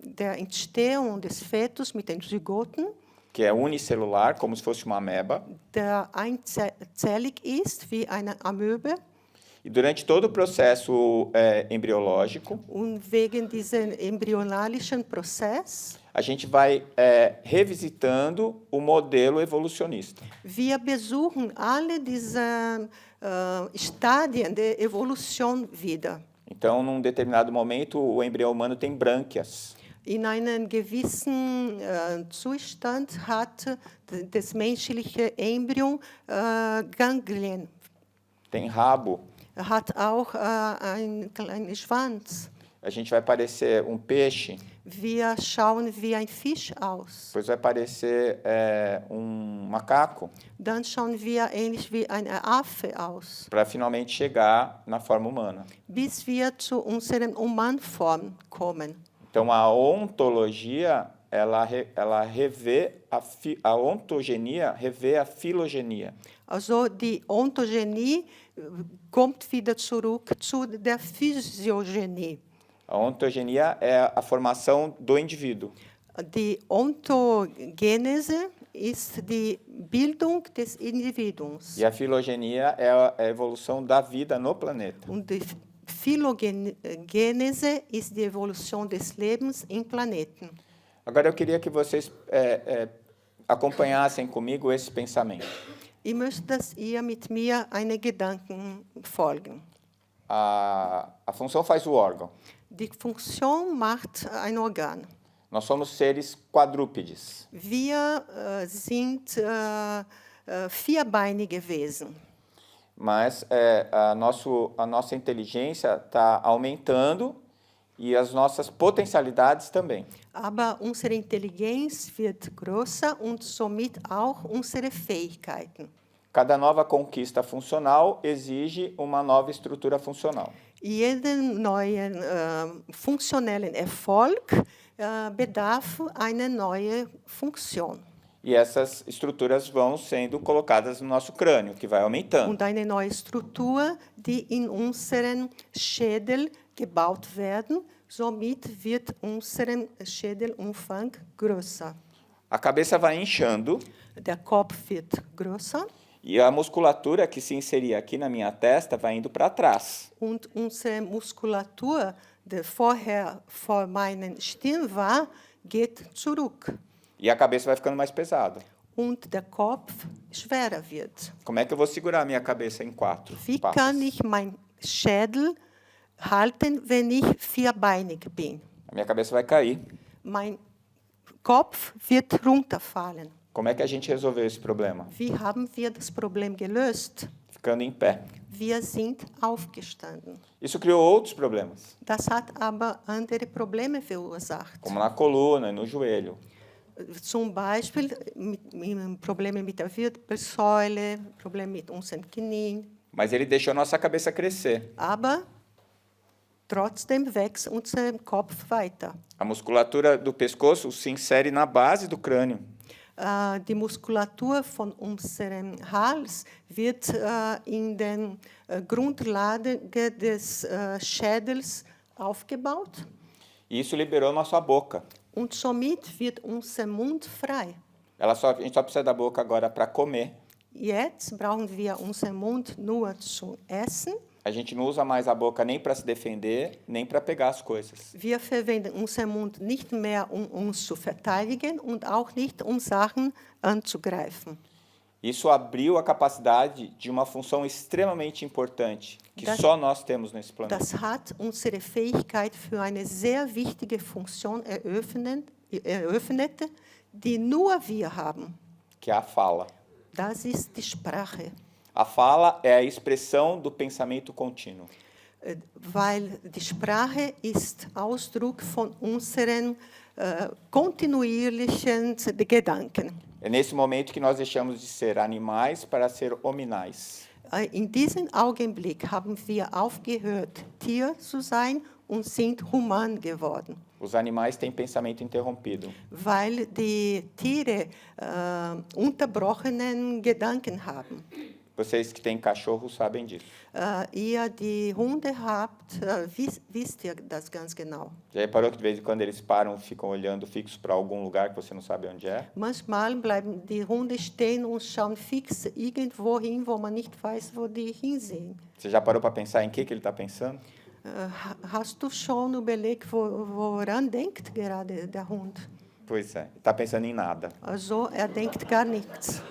der Entstehung des Fetus mit den Zygoten, que é unicelular, como se fosse uma ameba, der einzellig ist wie eine Amöbe, e durante todo o processo embriológico, und wegen diesem embryonalischen Prozess, a gente vai revisitando o modelo evolucionista. wir besuchen alle diese Stadien der Evolution wieder. Então, num determinado momento, o embrião humano tem brânquias. In einem gewissen Zustand hat das menschliche Embryo Ganglien. Tem rabo. Hat auch einen kleinen Schwanz. A gente vai parecer um peixe. Wir schauen wie ein Fisch aus. Depois vai parecer um macaco. Dann schauen wir ähnlich wie ein Affe aus. Para finalmente chegar na forma humana. Bis wir zu unserer Humanform kommen. Então, a ontologia, ela revê a ontogenia, revê a filogenia. Also die Ontogenie kommt wieder zurück zu der Physiogenie. A ontogenia é a formação do indivíduo. Die Ontogenese ist die Bildung des Individuums. E a filogenia é a evolução da vida no planeta. Und die Phylogenese ist die Evolution des Lebens im Planeten. Agora eu queria que vocês acompanhassem comigo esse pensamento. Ich möchte, dass ihr mit mir einen Gedanken folgen. A função faz o órgão. Die Funktion macht ein Organ. Nós somos seres quadrúpedes. Wir sind vierbeinige Wesen. Mas a nossa inteligência está aumentando e as nossas potencialidades também. Aber unsere Intelligenz wird größer und somit auch unsere Fähigkeiten. Cada nova conquista funcional exige uma nova estrutura funcional. Jeden neuen funktionellen Erfolg bedarf einer neuen Funktion. E essas estruturas vão sendo colocadas no nosso crânio, que vai aumentando. Und eine neue Struktur, die in unseren Schädel gebaut werden, somit wird unseren Schädelumfang größer. A cabeça vai inchando. Der Kopf wird größer. E a musculatura que se inseria aqui na minha testa vai indo para trás. Und unsere Muskulatur, die vorher vor meinen Stirn war, geht zurück. E a cabeça vai ficando mais pesada. Und der Kopf schwerer wird. Como é que eu vou segurar a minha cabeça em 4 Wie passos? kann ich meinen Schädel halten, wenn ich vierbeinig bin? A minha cabeça vai cair. Mein Kopf wird runterfallen. Como é que a gente resolveu esse problema? Wie haben wir das Problem gelöst? ficando em pé. Wir sind aufgestanden. Isso criou outros problemas, Das hat aber andere Probleme verursacht. como na coluna e no joelho. Zum Beispiel Probleme mit der Wirbelsäule, Probleme mit unseren Knien. Mas ele deixou nossa cabeça crescer. Aber trotzdem wächst unser Kopf weiter. A musculatura do pescoço se insere na base do crânio. Die Muskulatur von unserem Hals wird in den Grundlage des Schädels aufgebaut. E isso liberou nossa boca. Und somit wird unser Mund frei. A gente só precisa da boca agora para comer. Jetzt brauchen wir unseren Mund nur zum Essen. A gente não usa mais a boca nem para se defender, nem para pegar as coisas. Wir verwenden unseren Mund nicht mehr, uns zu verteidigen und auch nicht, Sachen anzugreifen. Isso abriu a capacidade de uma função extremamente importante, que só nós temos nesse planeta. Das hat unsere Fähigkeit für eine sehr wichtige Funktion eröffnet, die nur wir haben. Que é a fala. Das ist die Sprache. A fala é a expressão do pensamento contínuo. Weil die Sprache ist Ausdruck von unseren kontinuierlichen Gedanken. É nesse momento que nós deixamos de ser animais para ser hominais. In diesem Augenblick haben wir aufgehört, Tier zu sein und sind human geworden. Os animais têm pensamento interrompido. Weil die Tiere unterbrochenen Gedanken haben. Vocês que têm cachorro sabem disso. Ihr, die Hunde habt, wisst ihr das ganz genau. Já reparou que de vez em quando eles param, ficam olhando fixo para algum lugar que você não sabe onde é? Manchmal bleiben die Hunde stehen und schauen fix irgendwo hin, wo man nicht weiß, wo die hinsehen. Você já parou para pensar em que ele está pensando? Hast du schon überlegt, woran denkt gerade der Hund? Pois é, está pensando em nada. Also, denkt gar nichts.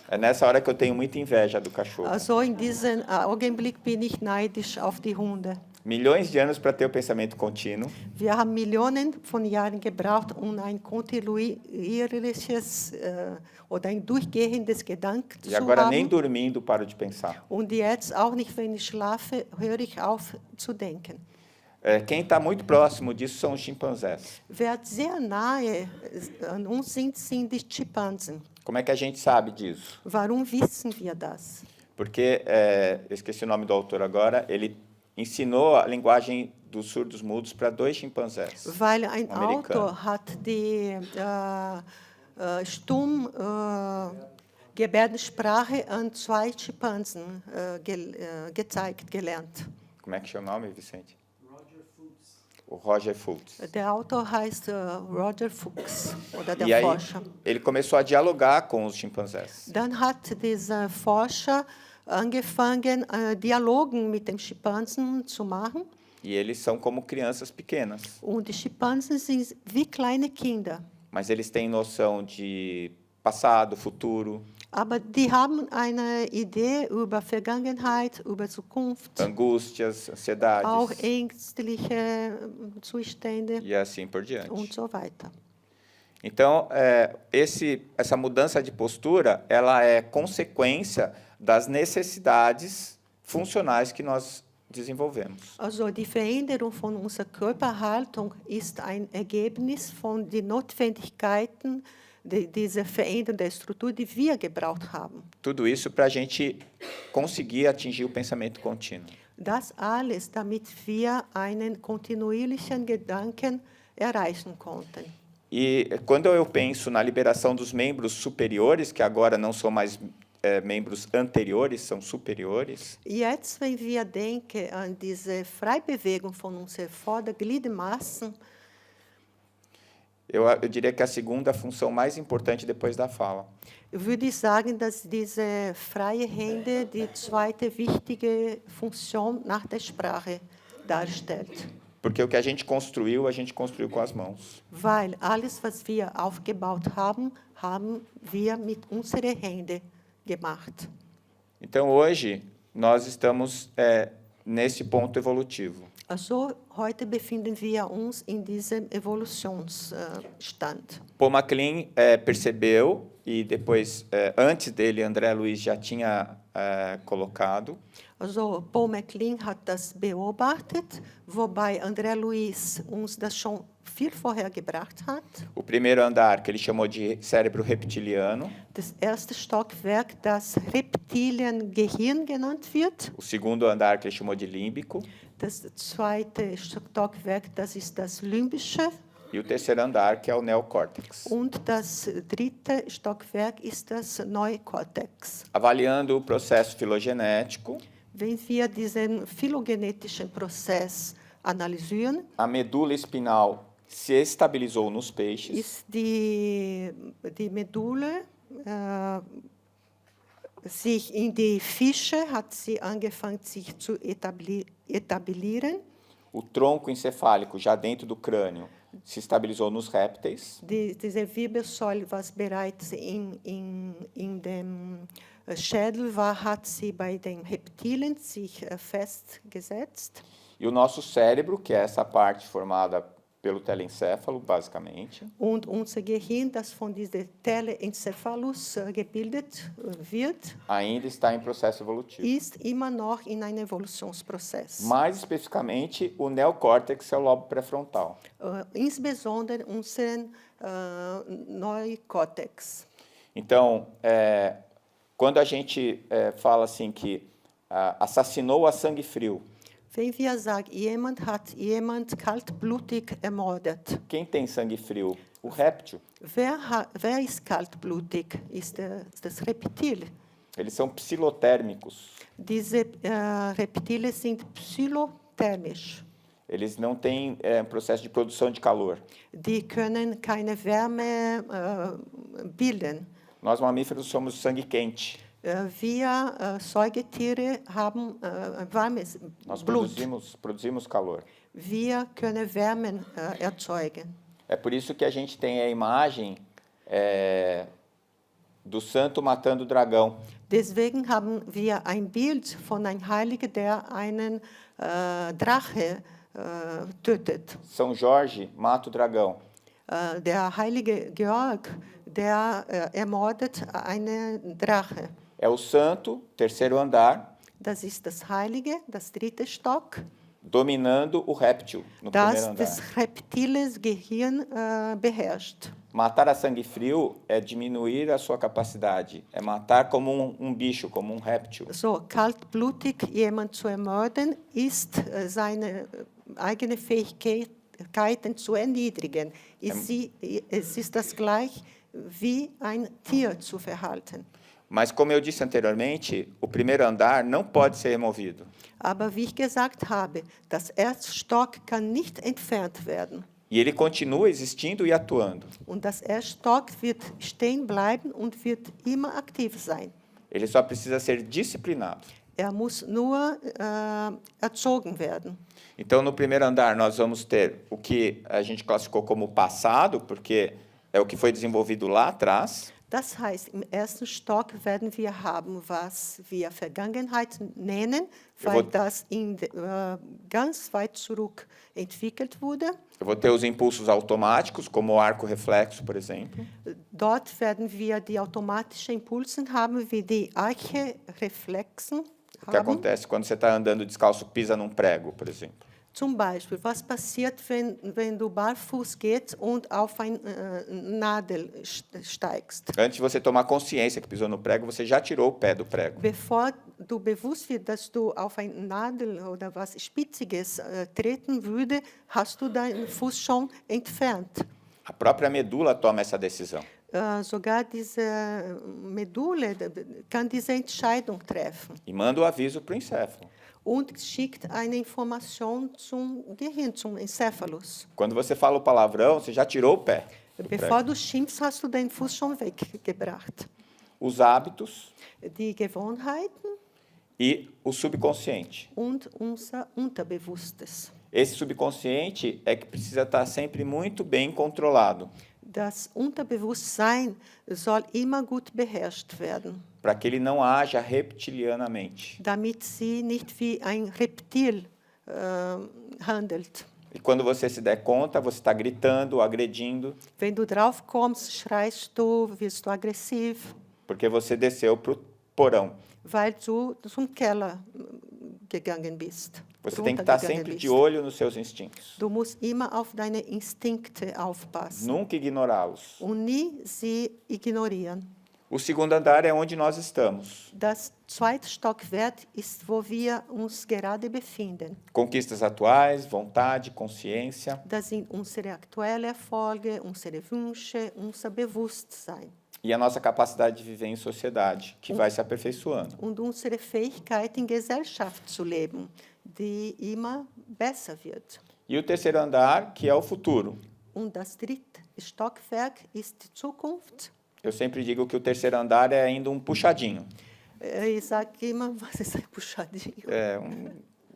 É nessa hora que eu tenho muita inveja do cachorro. Also, in diesem Augenblick bin ich neidisch auf die Hunde. Milhões de anos para ter o pensamento contínuo. Wir haben Millionen von Jahren gebraucht, ein kontinuierliches oder ein durchgehendes Gedanken E zu agora haben. nem dormindo paro de pensar. Und jetzt auch nicht, wenn ich schlafe, höre ich auf zu denken. Quem está muito próximo disso são os chimpanzés. Wer sehr nahe an uns sind die Schimpansen. Como é que a gente sabe disso? Warum wissen wir das? Porque, eu esqueci o nome do autor agora, ele ensinou a linguagem dos surdos-mudos para 2 chimpanzés. Weil ein americano. Autor hat die Gebärdensprache an 2 Schimpansen gelernt. Como é que chama o nome, Vicente? O Roger Fultz. Der Autor heißt Roger Fuchs, oder der E aí, Forscher. ele começou a dialogar com os chimpanzés. Dann hat dieser Forscher angefangen, Dialogen mit den Schimpansen zu machen. E eles são como crianças pequenas. Und die Schimpansen sind wie kleine Kinder. Mas eles têm noção de passado, futuro, Aber die haben eine Idee über Vergangenheit, über Zukunft, angústias, ansiedades auch ängstliche Zustände e assim por diante. und so weiter. Então, essa mudança de postura, ela é consequência das necessidades funcionais que nós desenvolvemos. Also die Veränderung von unserer Körperhaltung ist ein Ergebnis von den Notwendigkeiten dieser Veränderung der Struktur, die wir gebraucht haben. Tudo isso para a gente conseguir atingir o pensamento contínuo. Das alles, damit wir einen kontinuierlichen Gedanken erreichen konnten. E quando eu penso na liberação dos membros superiores, que agora não são mais membros anteriores, são superiores. Jetzt, wenn wir denken an diese Freibewegung von unseren Vordergliedmaßen, Eu diria que a segunda função mais importante depois da fala. würde ich sagen, dass diese freie Hände die zweite wichtige Funktion nach der Sprache darstellt. Porque o que a gente construiu com as mãos. Weil alles, was wir aufgebaut haben, haben wir mit unseren Händen gemacht. Então, hoje, nós estamos nesse ponto evolutivo. Also, heute befinden wir uns in diesem Evolutionsstand. Paul MacLean percebeu, e depois, antes dele, André Luiz já tinha colocado. Also Paul MacLean hat das beobachtet, wobei André Luiz uns das schon viel vorher gebracht hat. O primeiro andar, que ele chamou de cérebro reptiliano. Das erste Stockwerk, das Reptiliengehirn genannt wird. O segundo andar, que ele chamou de límbico. Das zweite Stockwerk, das ist das limbische. E o terceiro andar, que é o neocórtex. Und das dritte Stockwerk ist das Neokortex. Avaliando o processo filogenético, Wenn wir diesen phylogenetischen Prozess analysieren, a medula espinal se estabilizou nos peixes. ist die Medulle sich in die Fische, hat sie angefangen, sich zu etablieren. O tronco encefálico, já dentro do crânio, se estabilizou nos répteis. Diese Wirbelsäule, was bereits in dem Schädel war, hat sie bei den Reptilien sich festgesetzt. E o nosso cérebro, que é essa parte formada pelo telencéfalo, basicamente, Und unser Gehirn, das von diesem Telencephalus gebildet wird, ainda está em processo evolutivo. ist immer noch in einem Evolutionsprozess. Mais especificamente, o neocórtex é o lobo pré-frontal. Insbesondere unseren Neokortex. Então, quando a gente fala assim que assassinou a sangue frio, Wenn wir sagen, jemand hat jemand kaltblutig ermordet, quem tem sangue frio? O réptil. wer ist kaltblutig? Ist das Reptil. Eles são psilotérmicos. Diese Reptile sind psychothermisch. Eles não têm processo de produção de calor. Die können keine Wärme bilden. Nós, mamíferos, somos sangue quente. Wir Säugetiere haben warmes Nós Blut. produzimos calor. Wir können Wärmen erzeugen. É por isso que a gente tem a imagem do santo matando o dragão. Deswegen haben wir ein Bild von einem Heiligen, der einen Drache tötet. São Jorge mata o dragão. Der heilige Georg, der ermordet einen Drache. É o santo, terceiro andar, Das ist das Heilige, das dritte Stock, dominando o réptil no primeiro das andar. das reptiles Gehirn beherrscht. Matar a sangue frio é diminuir a sua capacidade, é matar como um bicho, como um réptil. So, kaltblutig jemand zu ermorden, ist seine eigene Fähigkeiten zu erniedrigen. Es ist das gleich wie ein Tier zu verhalten. Mas, como eu disse anteriormente, o primeiro andar não pode ser removido. Aber wie ich gesagt habe, das erste Stock kann nicht entfernt werden. E ele continua existindo e atuando. Und das erste Stock wird stehen bleiben und wird immer aktiv sein. Ele só precisa ser disciplinado. Muss nur erzogen werden. Então, no primeiro andar, nós vamos ter o que a gente classificou como passado, porque é o que foi desenvolvido lá atrás. Das heißt, im ersten Stock werden wir haben, was wir Vergangenheit nennen, weil das ganz weit zurück entwickelt wurde. Eu vou ter os impulsos automáticos, como o arco reflexo, por exemplo. Dort werden wir die automatischen Impulse haben, wie die Arche-Reflexen O que acontece quando você está andando descalço, pisa num prego, por exemplo? Zum Beispiel, was passiert, wenn du barfuß gehst und auf eine Nadel steigst? Antes de você tomar consciência que pisou no prego, você já tirou o pé do prego. Bevor du bewusst wird, dass du auf eine Nadel oder was Spitziges treten würde, hast du deinen Fuß schon entfernt. A própria medula toma essa decisão. Sogar diese Medulle kann diese Entscheidung treffen. E manda o aviso para o encéfalo. Und schickt eine Information zum Gehirn, zum Encephalus. Quando você fala o palavrão, você já tirou o pé. Bevor du schimpfst, hast du deinen Fuß schon weggebracht. Os hábitos Die Gewohnheiten e o subconsciente. und unser Unterbewusstes. Esse subconsciente é que precisa estar sempre muito bem controlado, Das Unterbewusstsein soll immer gut beherrscht werden, para que ele não haja reptilianamente. damit sie nicht wie ein Reptil handelt. E quando você se der conta, você está gritando, agredindo, Wenn du drauf kommst, schreist du, wirst du aggressiv, porque você desceu para o porão. weil du zum Keller gegangen bist. Você tem que estar sempre de olho nos seus instintos. Du musst immer auf deine Instinkte aufpassen Nunca ignorá-los. und nie sie ignorieren. O segundo andar é onde nós estamos. Das zweite Stockwerk ist, wo wir uns gerade befinden. Conquistas atuais, vontade, consciência. Das sind unsere aktuellen Erfolge, unsere Wünsche, unser Bewusstsein E a nossa capacidade de viver em sociedade, que vai se aperfeiçoando. und unsere Fähigkeit, in Gesellschaft zu leben, die immer besser wird. E o terceiro andar, que é o futuro. Und das dritte Stockwerk ist die Zukunft. Eu sempre digo que o terceiro andar é ainda um puxadinho. Ich sage immer, was ist ein puxadinho? É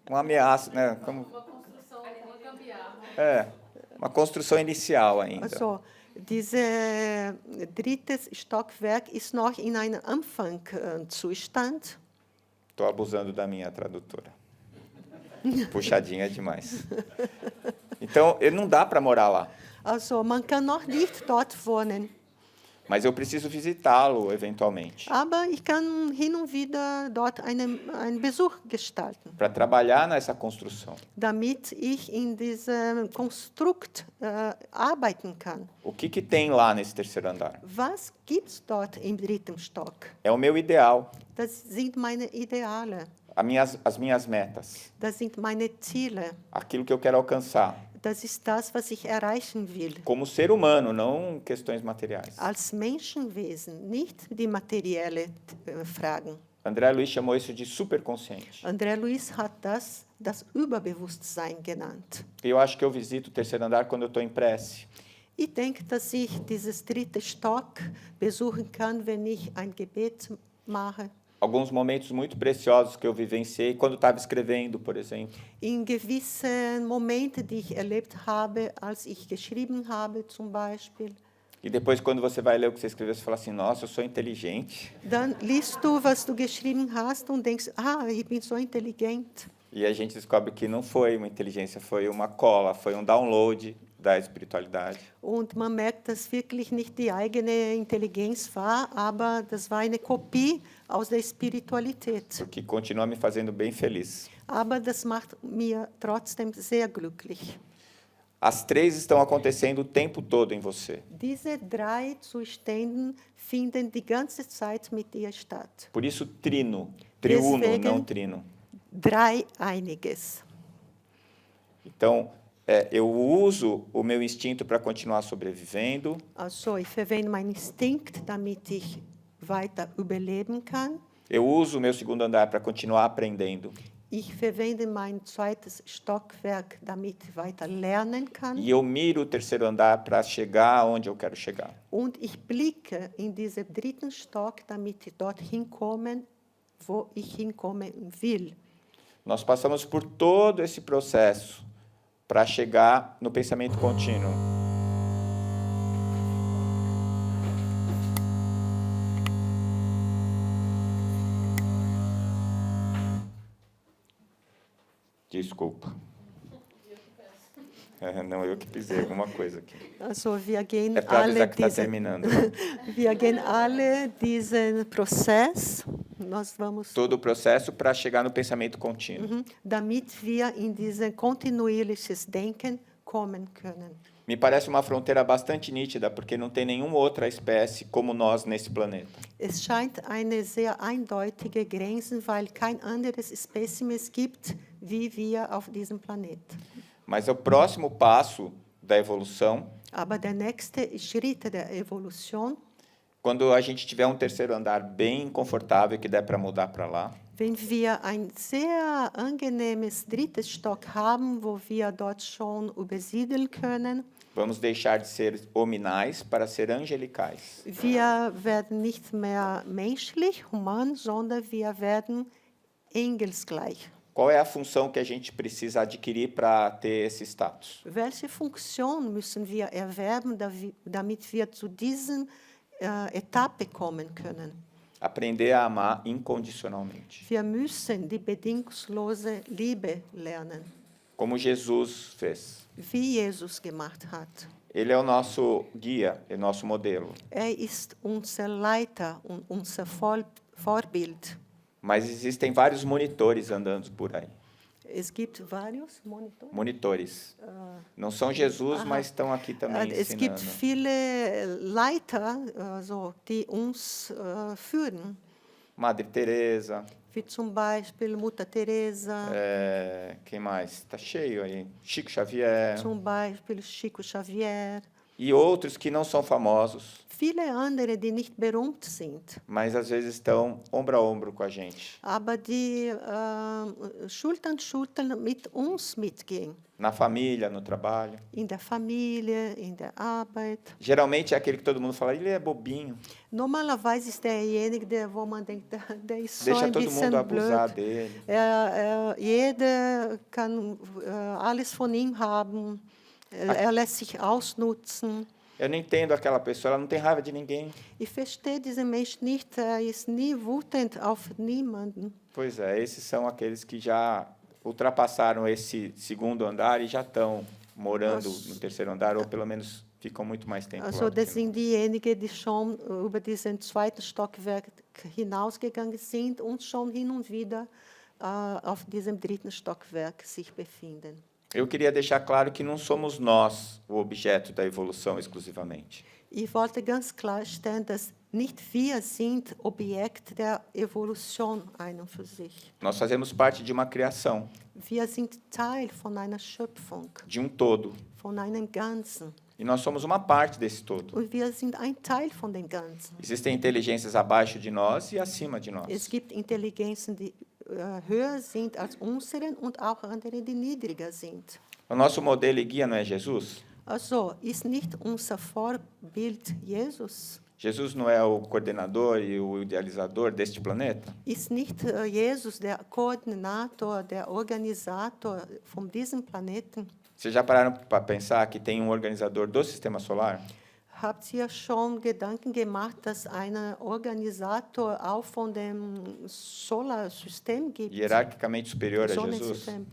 uma ameaça, né? Como, Uma construção, uma gambiarra. uma construção inicial ainda. Also, dieses drittes Stockwerk ist noch in einem Anfangszustand. Estou abusando da minha tradutora. Puxadinha é demais. Então, não dá para morar lá. Also, man kann noch nicht dort wohnen. Mas eu preciso visitá-lo eventualmente. Aber ich kann hin und wieder dort einen Besuch gestalten, Para trabalhar nessa construção. damit ich in diesem Konstrukt arbeiten kann. O que tem lá nesse terceiro andar? Was gibt es dort im dritten Stock? É o meu ideal, Das sind meine Ideale, as minhas metas, das sind meine Ziele, aquilo que eu quero alcançar. das ist das, was ich erreichen will. Como ser humano, não questões materiais. Als Menschenwesen, nicht die materiellen Fragen. André Luiz chamou isso de superconsciente. André Luiz hat das Überbewusstsein genannt. E eu acho que eu visito o terceiro andar quando eu estou em prece. Ich denke, dass ich dieses dritte Stock besuchen kann, wenn ich ein Gebet mache. Alguns momentos muito preciosos que eu vivenciei quando estava escrevendo, por exemplo. In gewissen Momenten, die ich erlebt habe, als ich geschrieben habe, zum Beispiel. E depois, quando você vai ler o que você escreveu, você fala assim, nossa, eu sou inteligente. Dann liest du, was du geschrieben hast und denkst, ich bin so intelligent. E a gente descobre que não foi uma inteligência, foi uma cola, foi um download da espiritualidade. Und man merkt, dass wirklich nicht die eigene Intelligenz war, aber das war eine Kopie aus der Spiritualität. Que continua me fazendo bem feliz. Aber das macht mir trotzdem sehr glücklich. As três estão acontecendo o tempo todo em você. Diese drei Zustände finden die ganze Zeit mit dir statt. Por isso, trino. Triuno, Deswegen- não trino. Dreieiniges. Então, eu uso o meu instinto para continuar sobrevivendo. Also, ich verwende meinen Instinkt, damit ich weiter überleben kann. Eu uso o meu segundo andar para continuar aprendendo. Ich verwende mein zweites Stockwerk, damit ich weiter lernen kann. E eu miro o terceiro andar para chegar onde eu quero chegar. Und ich blicke in diesen dritten Stock, damit ich dorthin komme, wo ich hinkommen will. Nós passamos por todo esse processo para chegar no pensamento contínuo. Desculpa. Não, eu que pisei alguma coisa aqui. Also wir gehen É para alle avisar que está diesen, terminando. wir gehen alle diesen Prozess. Nós vamos, Todo o processo para chegar no pensamento contínuo. damit wir in diesen kontinuierliches Denken kommen können. Me parece uma fronteira bastante nítida, porque não tem nenhuma outra espécie como nós nesse planeta. Es scheint eine sehr eindeutige Grenze, weil kein anderes Spezies gibt, wie wir auf diesem Planeten. Mas é o próximo passo da evolução, Aber der nächste Schritt der Evolution, quando a gente tiver um terceiro andar bem confortável que der para mudar para lá, wenn wir ein sehr angenehmes drittes Stock haben, wo wir dort schon übersiedeln können, vamos deixar de ser hominais para ser angelicais. wir werden nicht mehr menschlich, human, sondern wir werden engelsgleich. Qual é a função que a gente precisa adquirir para ter esse status? Welche Funktion müssen wir erwerben, damit wir zu diesen Etappe kommen können? Aprender a amar incondicionalmente, Wir müssen die bedingungslose Liebe lernen, como Jesus fez. wie Jesus gemacht hat. Ele é o nosso guia, é o nosso modelo. Er ist unser Leiter und unser Vorbild. Mas existem vários monitores andando por aí. Es gibt vários monitores. Monitores. Não são Jesus, mas estão aqui também Es gibt ensinando. viele Leiter, die uns führen, Madre Teresa, wie zum Beispiel Mutter Teresa, quem mais? Está cheio aí. Chico Xavier. zum Beispiel Chico Xavier. E outros que não são famosos, Viele andere, die nicht berühmt sind, mas às vezes estão ombro a ombro com a gente. aber die Schulter an Schulter mit uns mitgehen. Na família, no trabalho. In der Familie, in der Arbeit. Geralmente é aquele que todo mundo fala, ele é bobinho. Normalerweise ist derjenige, wo man denkt, der ist so Deixa ein todo bisschen mundo abusar blöd. dele. Jeder kann alles von ihm haben. Er lässt sich ausnutzen. Eu não entendo aquela pessoa, ela não tem raiva de ninguém. Ich verstehe diesen Mensch nicht. Er ist nie wütend auf niemanden. Pois é, esses são aqueles que já ultrapassaram esse segundo andar e já estão morando no terceiro andar, ou pelo menos ficam muito mais tempo Also lá. das sind diejenigen, die schon über diesen zweiten Stockwerk hinausgegangen sind und schon hin und wieder auf diesem dritten Stockwerk sich befinden. Eu queria deixar claro que não somos nós o objeto da evolução exclusivamente. Ich wollte ganz klarstellen, dass nicht wir sind Objekt der Evolution ein und für sich. Nós fazemos parte de uma criação, Wir sind Teil von einer Schöpfung, de um todo. von einem Ganzen. E nós somos uma parte desse todo. Und wir sind ein Teil von dem Ganzen. Existem inteligências abaixo de nós e acima de nós. Es gibt Intelligenzen, die höher sind als unsere und auch andere, die niedriger sind. O nosso modelo e guia não é Jesus? Also ist nicht unser Vorbild Jesus? Jesus não é o coordenador e o idealizador deste planeta? Ist nicht Jesus der Koordinator, der Organisator von diesem Planeten? Vocês já pararam para pensar que tem um organizador do Sistema Solar? Habt ihr schon Gedanken gemacht, dass ein Organisator auch von dem Solarsystem gibt? Hierarquicamente superior a Jesus? Sonnensystem.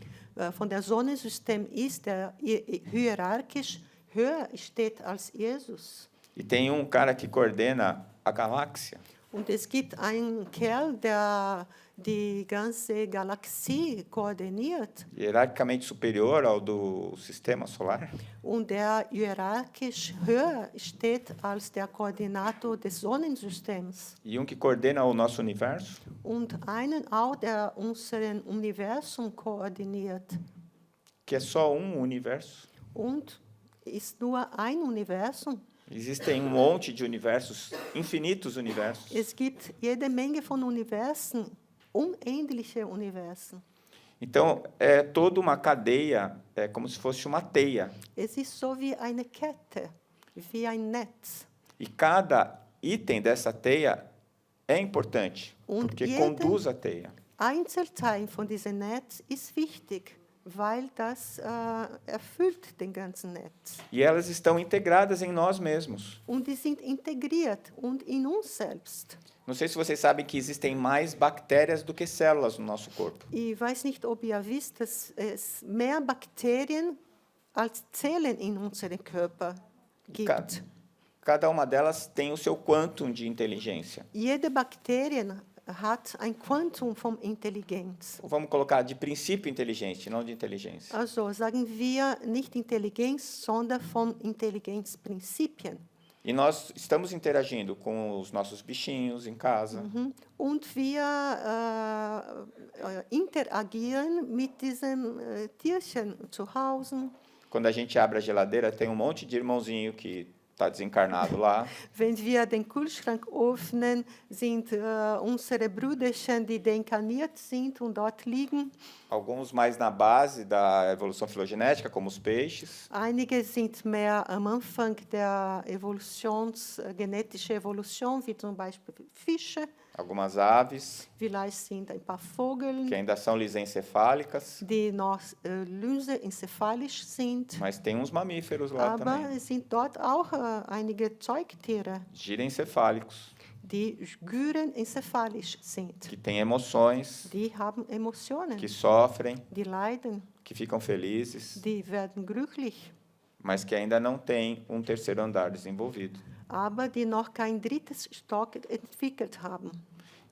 Von der Sonnensystem ist, der hierarchisch höher steht als Jesus. E tem um cara que coordena a galáxia. Und es gibt einen Kerl, der die ganze Galaxie koordiniert Hierarquicamente superior ao do Sistema Solar? und der hierarchisch höher steht als der Koordinator des Sonnensystems. E um que coordena o nosso universo? Und einen auch, der unseren Universum koordiniert. Que é só um universo. Und ist nur ein Universum. Existem um monte de universos, infinitos universos. Es gibt jede Menge von Universen, unendliche Universen. Então, é toda uma cadeia, é como se fosse uma teia. Es ist so wie eine Kette, wie ein Netz. E cada item dessa teia é importante, Und porque jeder- conduz a teia. Einzelteil von diesem Netz ist wichtig, weil das erfüllt den ganzen Netz. E elas estão integradas em nós mesmos. Und die sind integriert und in uns selbst. Não sei se vocês sabem que existem mais bactérias do que células no nosso corpo. Ich weiß nicht, ob ihr wisst, dass es mehr Bakterien als Zellen in unserem Körper gibt. Cada uma delas tem o seu quantum de inteligência. Jede Bakterie hat ein Quantum von Intelligenz. Ou vamos colocar de princípio inteligente, não de inteligência. Also sagen wir nicht Intelligenz, sondern von Intelligenzprinzipien. E nós estamos interagindo com os nossos bichinhos em casa. Und wir interagieren mit diesem Tierchen zu Hause. Quando a gente abre a geladeira, tem um monte de irmãozinho que está desencarnado lá. Wenn wir den Kühlschrank öffnen, sind unsere Brüderchen, die deinkarniert sind und dort liegen. Alguns mais na base da evolução filogenética, como os peixes. Einige sind mehr am Anfang der genetischen Evolution, wie zum Beispiel Fische. Algumas aves, Vielleicht sind ein paar Vögel, que ainda são lisencefálicas. die noch lysencephalisch sind. Mas tem uns mamíferos lá Aber também. es sind dort auch einige Zeugtiere, Girencefálicos, die gyrenencephalisch sind. que têm emoções, Die haben Emotionen, que sofrem, die leiden, que ficam felizes, die werden glücklich, mas que ainda não têm um terceiro andar desenvolvido. aber die noch kein drittes Stock entwickelt haben.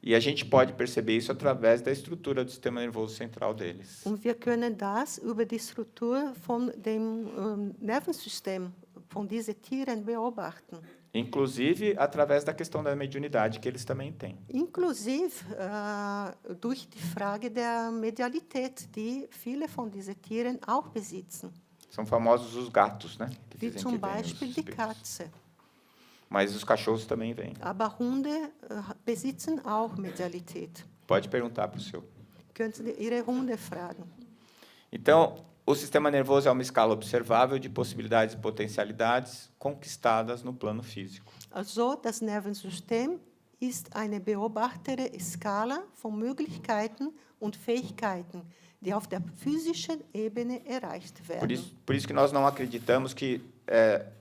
E a gente pode perceber isso através da estrutura do sistema nervoso central deles. Und wir können das über die Struktur von dem Nervensystem von diesen Tieren beobachten. Inclusive através da questão da mediunidade que eles também têm. Inklusive durch die Frage der Medialität, die viele von diesen Tieren auch besitzen. São famosos os gatos, né? Que Wie dizem zum que vêm os Beispiel die espíritos. Katze. Mas os cachorros também vêm. Aber Hunde besitzen auch Medialität. Pode perguntar para o seu. Können Sie Ihre Hunde fragen. Então, o sistema nervoso é uma escala observável de possibilidades e potencialidades conquistadas no plano físico. Also, das Nervensystem ist eine beobachtete Skala von Möglichkeiten und Fähigkeiten, die auf der physischen Ebene erreicht werden. Por isso que nós não acreditamos que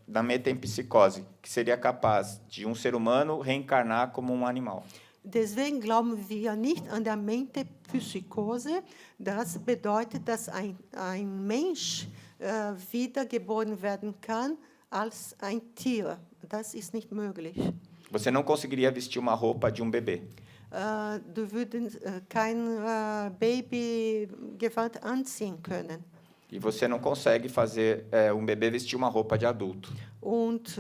na metempsicose, que seria capaz de um ser humano reencarnar como um animal. Deswegen glauben wir nicht an der Mentepsychose. Das bedeutet, dass ein Mensch wiedergeboren werden kann als ein Tier. Das ist nicht möglich. Você não conseguiria vestir uma roupa de um bebê. Du würdest kein Babygewand anziehen können. E você não consegue fazer um bebê vestir uma roupa de adulto. Und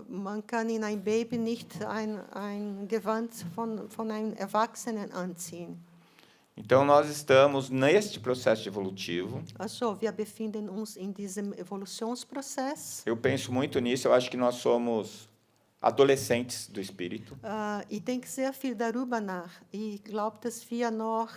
man kann in ein Baby nicht ein Gewand von einem Erwachsenen anziehen. Então, nós estamos neste processo evolutivo. Also, wir befinden uns in diesem Evolutionsprozess. Eu penso muito nisso, eu acho que nós somos adolescentes do espírito. Ich denke sehr viel darüber nach. Ich glaube, dass wir noch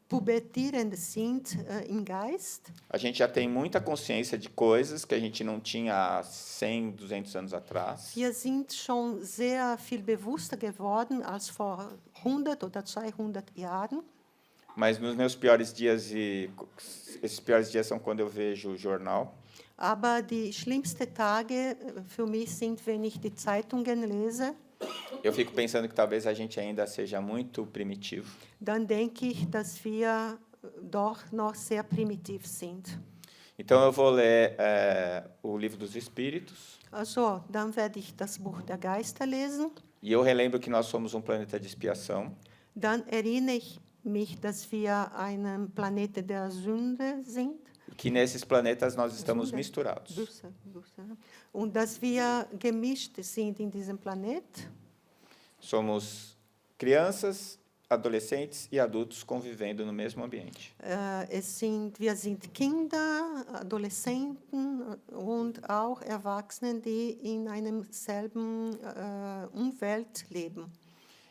pubertierend sind im Geist. A gente já tem muita consciência de coisas que a gente não tinha há 100, 200 anos atrás. Wir sind schon sehr viel bewusster geworden als vor 100 oder 200 Jahren. Mas nos meus piores dias, e esses piores dias são quando eu vejo o jornal, Aber die schlimmsten Tage für mich sind, wenn ich die Zeitungen lese. eu fico pensando que talvez a gente ainda seja muito primitivo. Dann denke ich, dass wir doch noch sehr primitiv sind. Então, eu vou ler o Livro dos Espíritos. Also, dann werde ich das Buch der Geister lesen. E eu relembro que nós somos um planeta de expiação. Dann erinnere ich mich, dass wir ein Planeten der Sünde sind. Que nesses planetas nós estamos misturados. Böse. Und dass wir gemischt sind in diesem Planet. Somos crianças, adolescentes e adultos convivendo no mesmo ambiente. Wir sind Kinder, Adoleszenten und auch Erwachsene, die in einem selben Umwelt leben.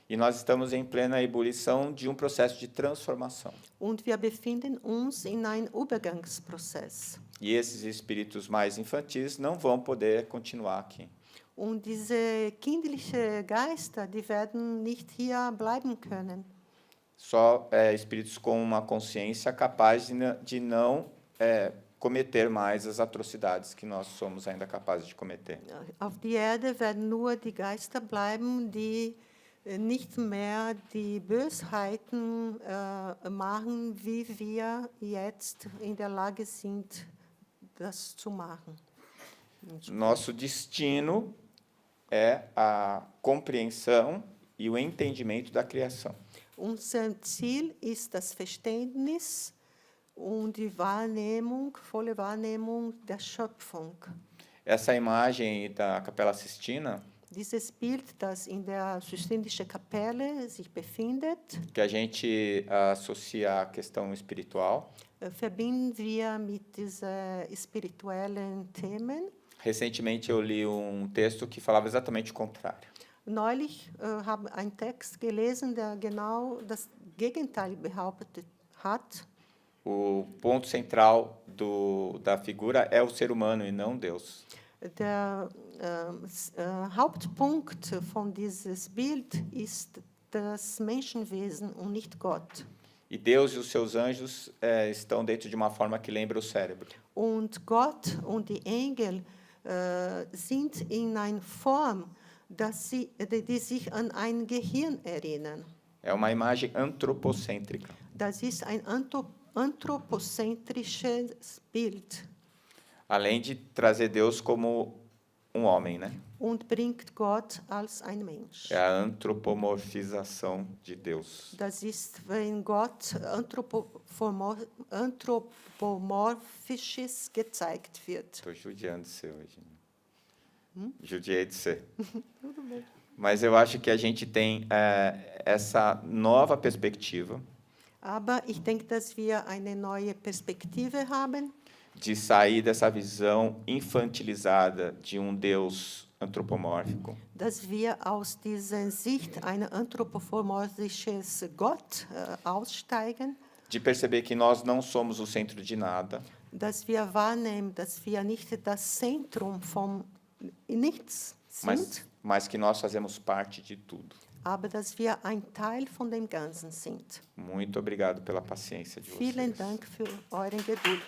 E nós estamos em plena ebulição de um processo de transformação. Und wir befinden uns in einem Übergangsprozess. E esses espíritos mais infantis não vão poder continuar aqui. Und diese kindlichen Geister, die werden nicht hier bleiben können. Só espíritos com uma consciência capaz de não cometer mais as atrocidades que nós somos ainda capazes de cometer. Auf die Erde werden nur die Geister bleiben, die nicht mehr die Bösheiten machen, wie wir jetzt in der Lage sind, das zu machen. Nosso destino é a compreensão e o entendimento da criação. Unser Ziel ist das Verständnis und die Wahrnehmung, volle Wahrnehmung der Schöpfung. Essa imagem da Capela Sistina, Dieses Bild, das in der Sistinischen Kapelle sich befindet, que a gente associa à questão espiritual. verbinden wir mit diesen spirituellen Themen. Recentemente eu li um texto que falava exatamente o contrário. Neulich habe ich einen Text gelesen, der genau das Gegenteil behauptet hat. O ponto central da figura é o ser humano e não Deus. Der Hauptpunkt von dieses Bild ist das Menschenwesen und nicht Gott. E Deus e os seus anjos estão dentro de uma forma que lembra o cérebro. Und Gott und die Engel sind in einer Form, die sich an ein Gehirn erinnern. É uma imagem antropocêntrica. Das ist ein anthropozentrisches Bild. Além de trazer Deus como homem, né? und bringt Gott als ein Mensch. É a antropomorfização de Deus. Das ist, wenn Gott anthropomorphisches gezeigt wird. Estou judiando de ser hoje. Judiei de ser. Mas eu acho que a gente tem essa nova perspectiva Aber ich denke, dass wir eine neue Perspektive haben, de sair dessa visão infantilizada de um Deus antropomórfico, dass wir aus dieser Sicht eines anthropomorphisches Gott aussteigen, de perceber que nós não somos o centro de nada, dass wir wahrnehmen, dass wir nicht das Zentrum von nichts sind, mas que nós fazemos parte de tudo. aber dass wir ein Teil von dem Ganzen sind. Muito obrigado pela paciência de vocês. Vielen Dank für eure Geduld.